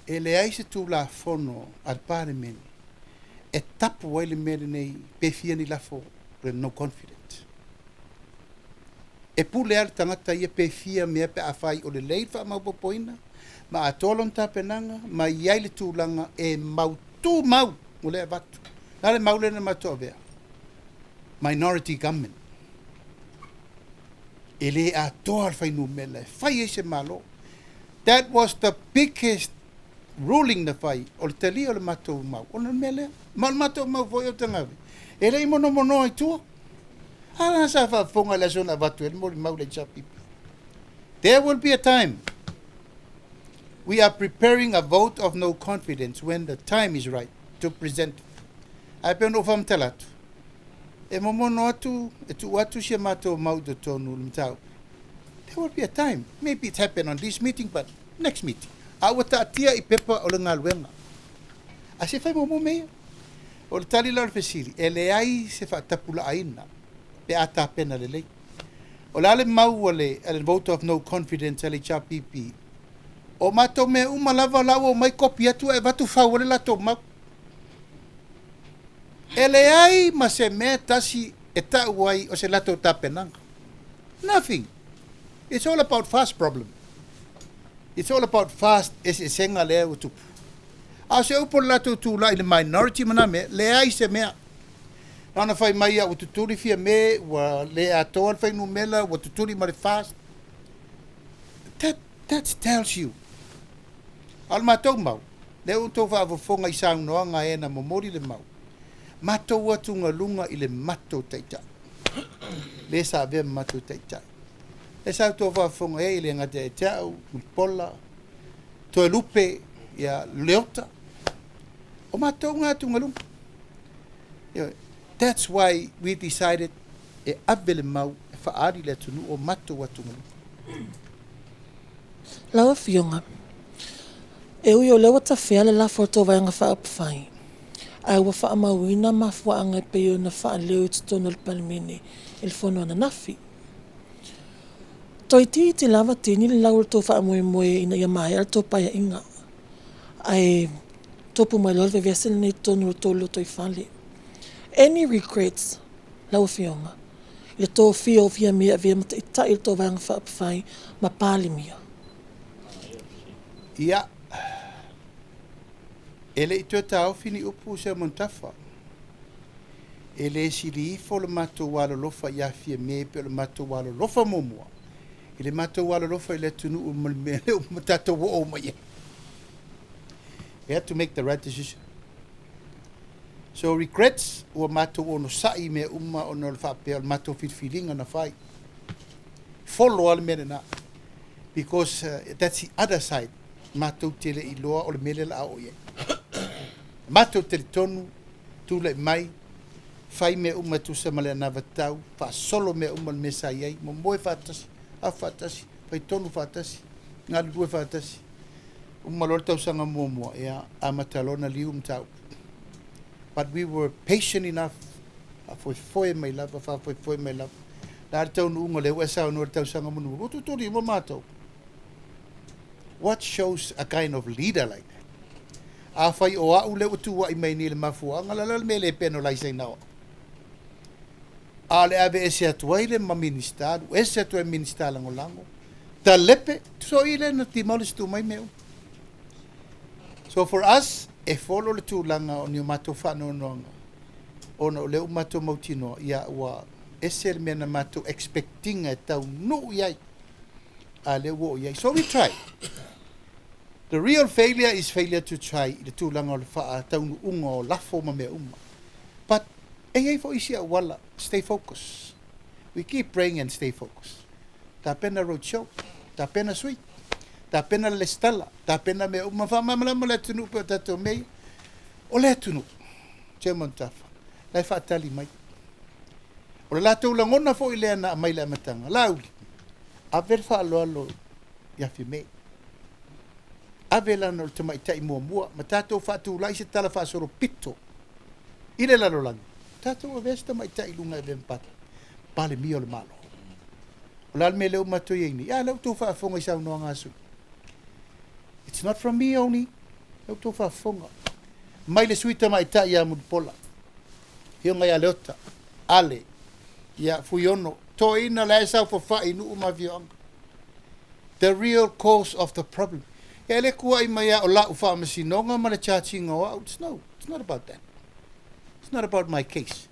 E le aise tu la fono al parliament e tapu wai le mele nei pefia ni lafo re no confident. E pule al tangata ia pefia mea pe awhai o le leifa maupopoina ma atolon ta penanga ma iai le tūlanga e mautu mau o le avatu. Na le maule na mato avea. Minority government. E le atoa al whainu mele. Whai eise malo. That was the biggest ruling na fai o le tali o le matou mau o le mele mal matou mau foi o tangawe e le mono ai tua ala sa fa fonga la zona vatu e mo mau le chapi. There will be a time we are preparing a vote of no confidence when the time is right to present it. Ai pe no fam telatu e mono atu e tu atu se matou mau do tonu le tau. There will be a time, maybe it happened on this meeting, but next meeting awa tia I pepa o le ngaluenga. A se fai momo mea. O le tali lau le fesiri. E le ai se fa tapula aina. Pe ata pena le lei. O le ale mau o le vote of no confidence ale cha pipi. O mato me uma lava lau o mai kopi atu e vatu fau le lato mau. E le ai ma se mea tasi e ta uai o se lato ta penanga. Nothing. It's all about fast problem. It's all about fast es senga le utu. A se upo lato tu la in minority mana me le ai se mea. Ana fai mai o tuturi fia me wa le ato fai no mela o tuturi mare fast. That tells you. Al matou mau. Le uto fa fonga I sang no nga ena momori le mau. Matou atu nga lunga I le matou taita. Le sa ve matou taita. E sa to fa fonga e le ngate e tau, pola, to lupe ya leota. O matou nga tungalum. That's why we decided e avele mau e faari le tunu o matou atungalum. Lawa fionga. E ui o lewa ta fea le la foto vai anga wha apawhai. Ai wa wha amawina ma fwa anga pe o na wha leo I tutono le palimene il fono ana nafi. Toi ti te lava tini le lau to wha moe moe ina ia mai al to paia inga. Ai topu mai lor ve vesel nei tonu tolo toi fale. Any regrets lau fionga. Le to fia o fia mea vea mata ita il to vanga wha apawhai ma pali mia. Ia. Ele I tue tau fini upu se montafa. Ele siri ifo le matou walo lofa ia fia me pe le matou walo lofa momua. Ele matou walo lofa I le tunu o mele o matato wo o mai. We had to make the right decision. So regrets ua matou ono sa'i me uma ona le whapea o le matou whitwhiringa na whai. Follow ale mene na. Because that's the other side. Matou tele I loa o le mele la o ye. Matou tele tonu, tule mai, whai me uma tu sa male na vatau, wha solo me uma le mesa iei, mo moe whatasi, a whatasi, whai tonu whatasi, ngā lue whatasi. Uma lor tau sanga mua ea a matalona liu mtau. But we were patient enough, a foi mai lava, a foi mai lava. Nā tau nu unga le ua sao nua tau sanga munu, roto tori mo mātou. What shows a kind of leader like that? A whai o au le utu wa I mai ni le mafua, ngalala me le peno lai sei nao. A le ave ese atuai le ma ministadu, ese atuai ministar lango lango. Ta lepe, so ile na timolis tu mai meu. So for us, e follow le tūlanga o ni o mato whanononga. Ona o leo mato mautino, ia ua ese le mena mato expecting e tau no iai. A leo o iai. So we try. The real failure is failure to try le tūlanga o le wha tau nu unga o lafo ma mea uma. But e ei fo isi a wala, stay focused. We keep praying and stay focused. Ta pena roadshow, ta pena sweet. Ta pena le stala, ta pena me uma fa mamala le tunu pe tato mei. O le tunu. Che montafa. Lai fa tali mai. O le latou langona fo ile na mai le matanga. Lauli. A ver fa lo ya fi mei. A vela no te mai tai mua, ma tatou fa tu lai se tala fa soro pito. Ile la lo lang. Tatou o vesta mai tai lunga e vempat. Pale mi o le malo. O la me leo mato yeni. Ya leo tu fa fonga isa no ngasu. It's not from me only. Leo tu fa fonga. Mai le suita mai tai ya mudpola. Hio ngai aleota. Ale. Ya fuyono. To ina la esa fo fa inu umaviong. The real cause of the problem. Ya le kua I mai o la ufa masinonga ma le charging o out. No, it's not about that. It's not about my case.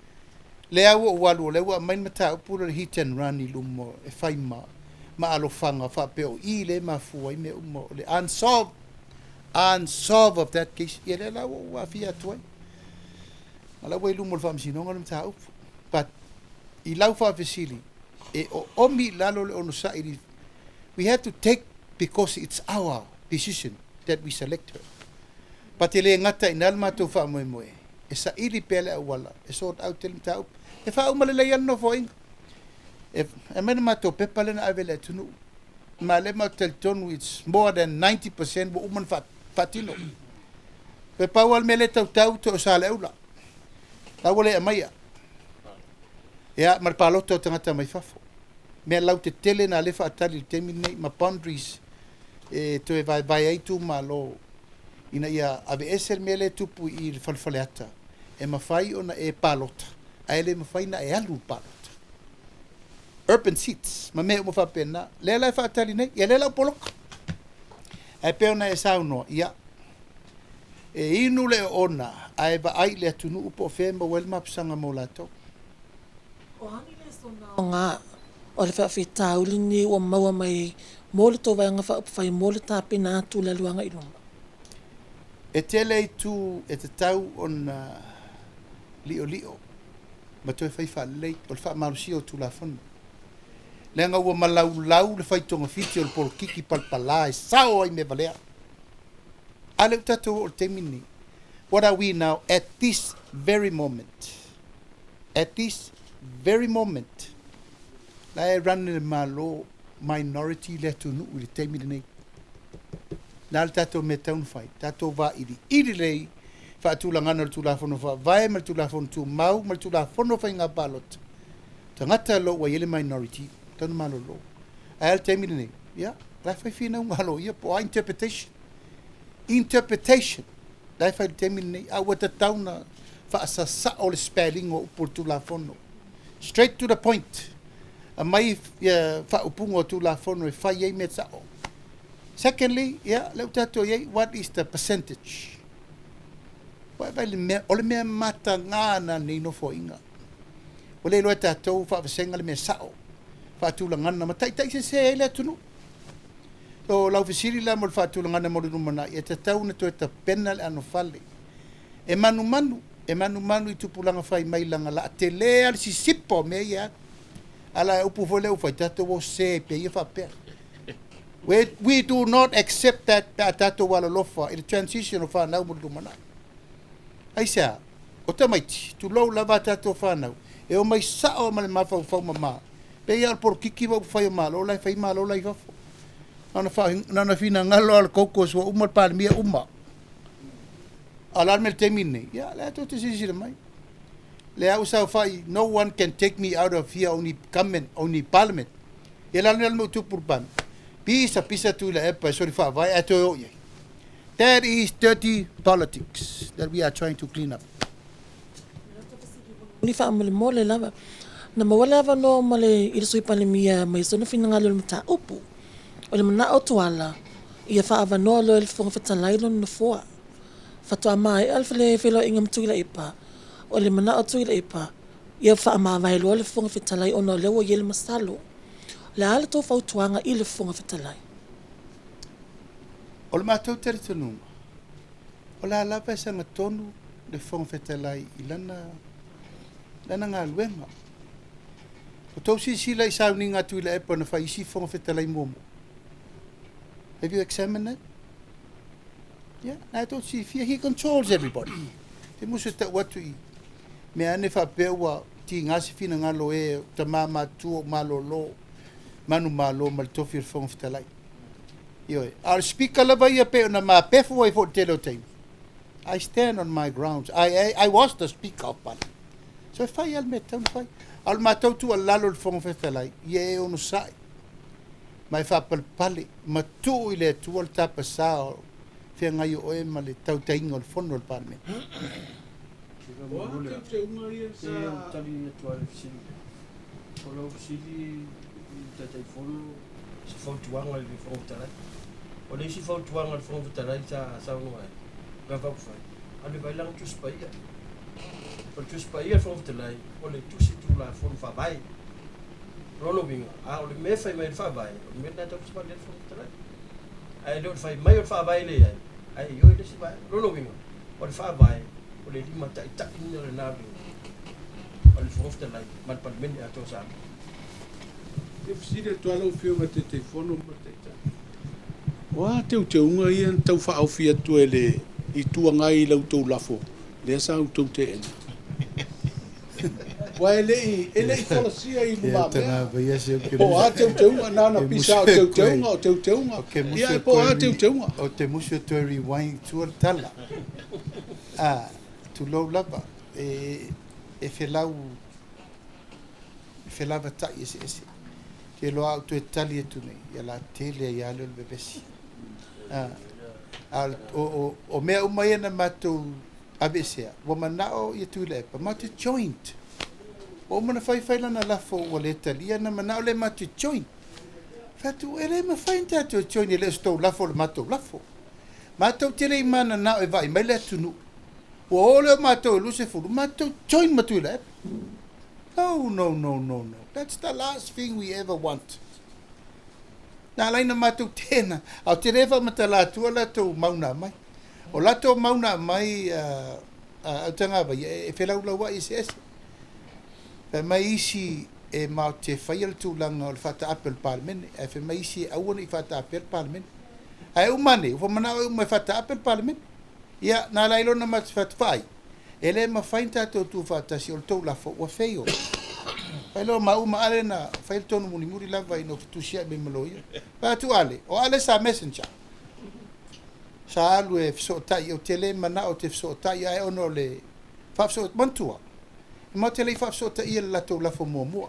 Le au o walu le wa mai mata pura hit and run I lumo e fai ma alo fanga fa pe o I le ma fu I me umo le unsolved of that case. Ya le la wa fia toi. Ala we lumo fa masinonga le mata but I lau fa vesili e o mi lalo le ono sa I we have to take because it's our decision that we select her. But ele ngata inal matou fa moe. E sa ili pele awala. E sort out tel mtau. E fa umalelayan no foing. E mena matou pepale na avele tunu. Ma le matou tonu it's more than 90% wo uman fatino. Pe pawal mele tau to sale ula. La wole amaya. Ya mar paloto tangata mai fafo. Me lau te tele na lefa atali terminate ma boundaries to e vai ai tu malo ina ia ave eser mele tupu I falfaleata e mafai ona e palota aile mafai na e alu palota urban seats ma me mo fa pena le la fa tali nei ia le la polok e pe ona e sauno ia e inu le ona ai va ai le tunu upo femba wel mapsanga molato O hani le sona nga o le whawhita ulini o maua mai mo le tō vaianga whai mo le tāpena atu le luanga I luma. E tele tu e te tau on lio ma toi fai fa lei o le fa marusi o tu la fon le nga ua malau le fai tonga fiti o le pol kiki palpala e sao ai me valea ale tatu o temini. What are we now at this very moment la e run le malo minority le tunu I le temini nei na le tatou me taun fai, tatou va ili lei, fa tulangana le tulafono fa vai ma le tulafono tu mau, ma le tulafono fa inga balot. Tangata lo wa yele minority, tanu malo lo. Ael temini nei, ya, la fai fina unga lo, ya po a interpretation. La fai temini nei, a wata tauna fa asasa o le spelling o upur tulafono. Straight to the point. A mai fa upungo tulafono e fai yei me sao. Secondly, what is the percentage? Ole me mata ngana ni no fo inga. Ole lo tatou fa senga le me sao. Fa tulangana matai tai se ele tunu. So la ofisiri la mo fa tulangana mo no mana e tatou na to ta penal ano fale. E manu e manu i tupulanga fai mai langa la te le al si sipo me ia ala upu fole ufai tato wo se pe ia fa pe we do not accept that tato wala lofa in the transition of now mo mana ai sa o te mai tu lo lava tato fa now e o mai sa o male mafa fa mama pe ia por kiki va fai malo la fai malo la fa ana fina ngalo al kokos wa umar pa mia umma alarme termine ya la to te sisi mai le au sa fai no one can take me out of here only parliament e la nel mo tu purban pisa tu la epa sorry fa vai ato ye that is dirty politics that we are trying to clean up ni fa mole lava na mawala va no male il sui panemia mai sono fina ngalo mata upu o le mana o tuala ia fa ava no lo el fonga fatalai no foa fatua mai alfele felo ingam tuila ipa o le mana o tuila ipa ia fa ama vai lo le fonga fatalai ono le wo yel masalo le ala to fa tuanga i le fonga fatalai o le matou teretonu o la lava sanga tonu le fonga fatalai ilana ngā luenga o tau si lai sauni ngā tuila epa na fa isi fonga fatalai momo. Have you examined that? Yeah, I don't see fear. He controls everybody. Te musu te watu i. Me ane fa pewa ti ngasi fina ngalo e ta mama tu malo lo manu malo mal tofir fong fitalai. Yo, I'll speak alaba ia pe na ma pefu ai for telo time. I stand on my grounds. I was the speaker of Parliament. So if I al matau tu alalo fong fitalai. Ye onu sai. Mai fa pale matu ile tu al tapa sa fe ngai o e male tau tainga al fondo al parme Rono vinga, a o le me fai mai fa vai, o me na tau spa le fo tala. Ai do fai mai o fa vai le ai. Ai yo le spa, rono vinga. O le fa vai, o le lima tai tak ni le na vinga. O le fo tala, man pa men a to sa. E fisi le toala o fio te telefono ma te ta. Wa te unga ia tau fa au fia tu ele i tua ngai lau tau lafo. Le sa u tau te ena. Wa ele folasia i luma mea. O a teuteunga nana pisa o teuteunga. Ia po a teuteunga. O te musu te rewind tua tala. Tu lau lava. E whelava tai ese. Ke loa au tu e tali e tune. Ia la tele ia leo le bebesi. O mea umayena matou abesea. Wa manao ia tu lepa. Mate joint. O mana fai lana lafo o le talia na mana le matu join. Fatu ele ma fai tato join ele sto lafo le matu lafo. Matu tele mana na e vai mai le tunu. O le matu lu se fu matu join matu le. No. That's the last thing we ever want. Na laina matu tena. Au te rewa matala tua la tau mauna mai. O la tau mauna mai au tanga vai e whelau laua i se ese. Pe mai isi e mau te whaial tūlanga o le whata apel parliament, e fe mai isi awana i whata apel parliament. Ai umane, ufo manao e umai whata apel parliament. Ia, nā lailo na mati whata whai. E le ma whain tātou tū whata si o le tau lafo ua wheo. Whailo ma uma ale na whail tonu muri lava i no futusia me maloia. Pātu ale, o ale sa messenger. Sa alu e whsotai, o te le mana o te whsotai, ai ono le whapsot mantua. Ma te lei whapsota ia le latou lafo mua.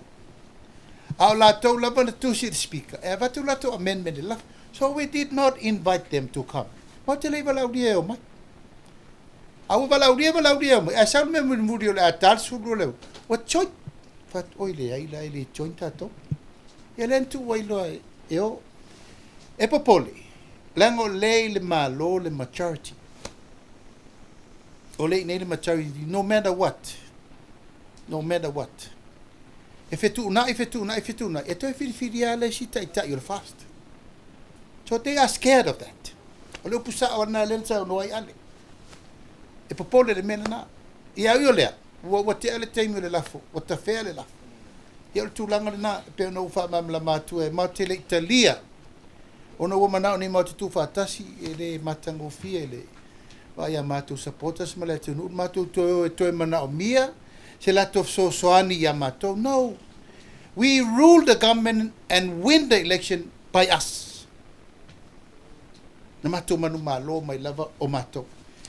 Au latou lava na tusi the speaker. E vatu latou amendment le lafo. So we did not invite them to come. Ma te lei valauria o mai. Au valauria o mai. A saul me muri o le atal suru leo. Wa choit. Fat oile ai la ele choit tato. Ia lentu wailo e o. E popole. Lango lei le malo le majority. O lei nei le majority no matter what. No matter what. E fetuna. E toi whiriwhiri ale si tai o le fast. So they are scared of that. O leo pusa o na lensa o noai ale. E popole le mena na. ia io lea ua te ale taimi le lafo ua tafea le lafo ia o le tulaga lenā pe ona ua faamamala matua e mau te le italia ona ua manao nei mau tutū faatasi e lē matagofia e lē vaia matou supporters ma le atunuu matou toe manaʻomia se latou fesoasoani ia matou no we rule the government and win the election by us na matou manu malo mai lava o matou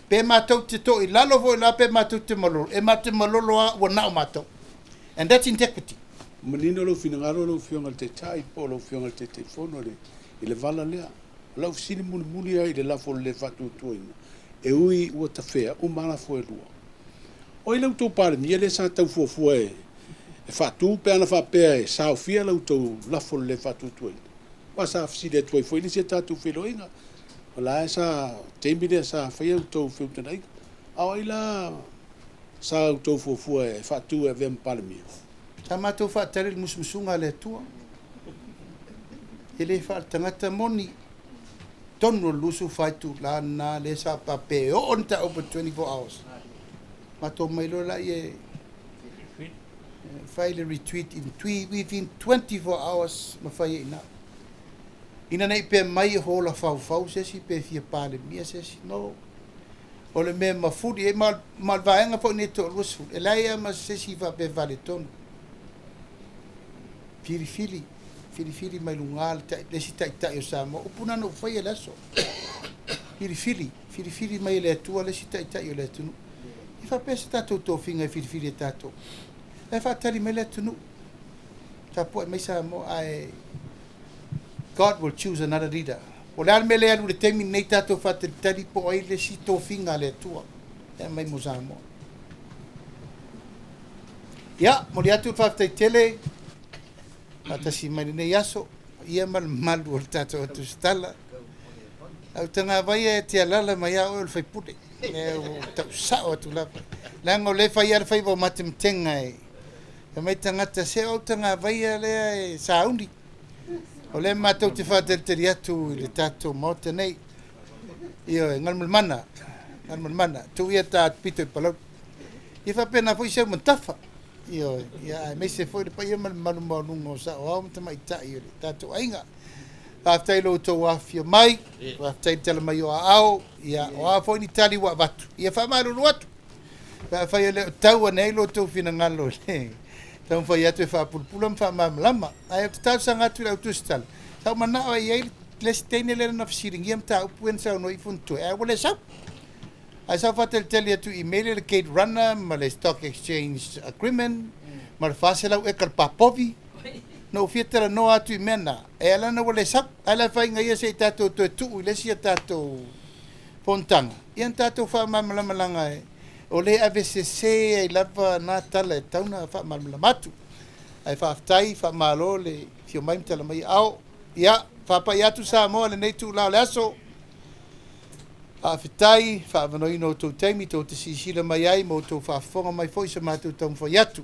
pe matou te toʻi lalo foi la pe matou te malolo e matou malolo a ua naʻo matou and that's integrity manino lo finangalo lo fionga te tai po lo fionga te telefono le i le vala lea lo sini muli ai le lafo le fatu tuina e ui ua tafea o mala fo e lua o ile to pare mi le sa tau fo e fatu pe ana fa pe sa ofia lo to lafo le fatu tuina wa sa fsi de toi foi ni se tatu feloinga la esa tembi de sa fai to filter ai au ila sa to fo e fatu e vem palmi ta matou faatale le musumusuga le atua e lē faatagata moni tonu o lusu faitu lana le sa pape o on ta over 24 hours matou mai lo la e fai le retweet within 24 hours ma fai ina nei pe mai ho la fau sesi pe fia pale mia sesi no o le me mafudi e mal vaenga fo ni to lusu e la ia ma sesi va pe vale ton fili mai lungal le si tai o samo o puna no fai e laso fili mai le tua le si tai o le tunu i fa pe sta to finga fili tato e fa tali me le tunu ta po mai samo ai God will choose another leader o le me le alu le temi nei tato fa tali po ai le si to finga le tua e mai mo samo ya mo le atu fa tele ata si mai nei aso ia mal o tato tu stala au tanga vai e te alala mai o le fai pude e o ta sa o tu la la ngo le fai ar fai vo matem tenga e mai tangata se o tanga vai le saundi o le matou te fa te atu le tato mota nei io ngal mana tu ia ta pito palo i fa pena foi se montafa io ia me se foi pa ia malu no sa o te mai ta io tato ainga after lo to afio mai after tele mai o ao ia o a foi ni tali wa batu ia fa malu watu fa le tau nei lo to fina ngalo le tau fa ia te fa pulpula fa mamlama ai ta sanga tu tu stal tau mana ai le stene le na fsiringi am ta puen sa no ifunto e wole sa ai sa fa tele tu email le gate runner ma le stock exchange agreement ma fa se la e kalpa povi no fietera no atu mena e ala na wole sa ala fa ngai se tato tu le sia tato fontanga ian tato fa mamlama langa o le AVCC e lava na tala e tauna fa malamatu ai fa aftai fa malo le fio mai tala mai au ia fa pa ia tu sa mo le nei tu la laso aftai fa vano ino to temi to te sisila mai ai mo to fa fonga mai foi se matu tom fo yatu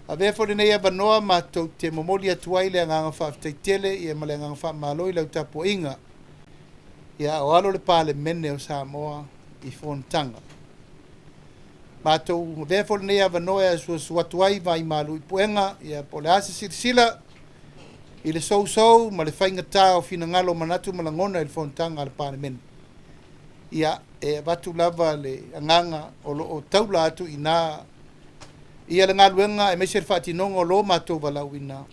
ave fo le nei avanoa ma to te momoli atu ai le nganga fa aftai tele ia male nganga fa malo i lau tapo inga ia o alo le pale mene o sa moa i fontanga matou therefore nei avanoa su atuai vai malu i puenga ia po le asa silasila i le sou ma le faigata o finagalo manatu ma lagona i le fonotaga a le palemene ia e vatu lava le agaga o loo taula atu inā ia le galuega e maise le faatinoga o lo matou valauina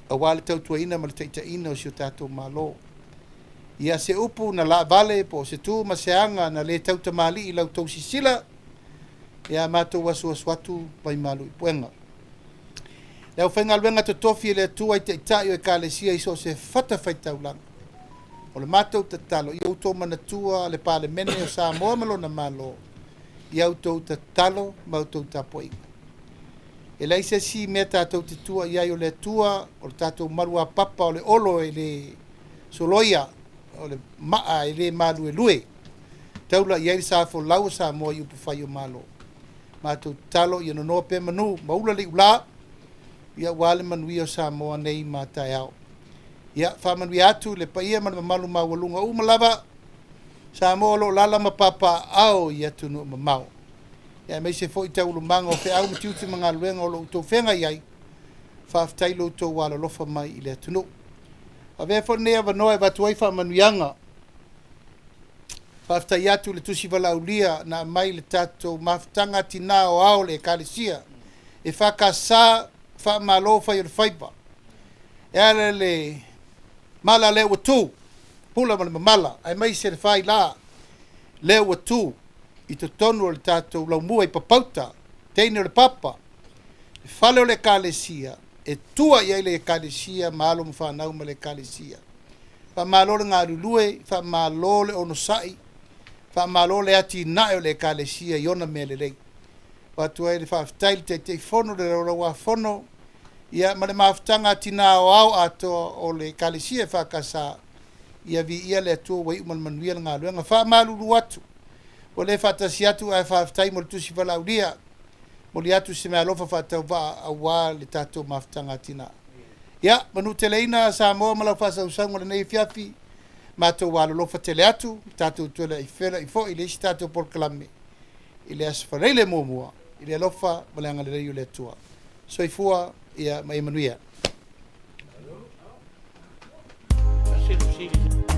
auā le tautuaina ma le taʻitaʻina o sio tatou mālō ia se upu na laavale po se tu ma se aga na lē tautamālii lau tou sisila ia matou asuasu atu vai malu i puenga le au faigaluega totofi le atua i taʻitaʻi o ekalesia i so se fatafaitaulaga o le matou tatalo i outou manatua le palemene o Samoa ma lona mālō i outou tatalo ma outou tapuaʻiga e lai se si mea tatou tutua i ai o le atua o le tatou malu apapa o le olo e le soloia o le maa e lē maluelue taula i ai le sa folau o Samoa i upu fai o mālō matou talo ia nonoa pe manu maula le ula ia wale manuia o Samoa nei mataeao ia famanuia atu le paia ma le mamalu maualuga uma lava Samoa lo lala ma papaao ia tunu mamao Ia mai se foi tau lumanga o fe au mtiu te mga luenga o lo to fenga iai. Whaftai lo to wala lofa mai i le tunu. A vea fo nea vanoa e watu aifa manuianga. Whaftai atu le tusi wala ulia na mai le tato maftanga tina o ao le kalisia. E whakasa wha malofa i le whaipa. E ale le mala le watu. Pula male mamala. Ai mai se le whai la. Le watu. I to tonu o le tato lau mua i papauta. Teine o le papa. E whale o le kalisia. E tua i le kalesia malo mo whanau ma le kalesia. Wha malo le ngā rulue, wha malo le onosai, wha malo le ati nae o le kalesia i ona mele lei. Watu ai le whaftaili te whono le rawa whono, ia ma le maftanga ati nā o au ato o le kalesia whakasa, ia vi ia le atua wai uman manuia le ngā luenga. Wha maluru atu, o le whatasi atu ai whaftai mo le tusi walauria, mo li atu se mea lofa whatau wa awa le tatou maftanga tina. Ia, manu teleina sa moa malau whasa usango le nei fiafi, mātou walo lofa tele atu, tatou tuela i whera i fo, i le isi tatou polkalame, i le asfareile mua, i le lofa malanga le reiu le atua. So i fua, ia mai manuia. Sili.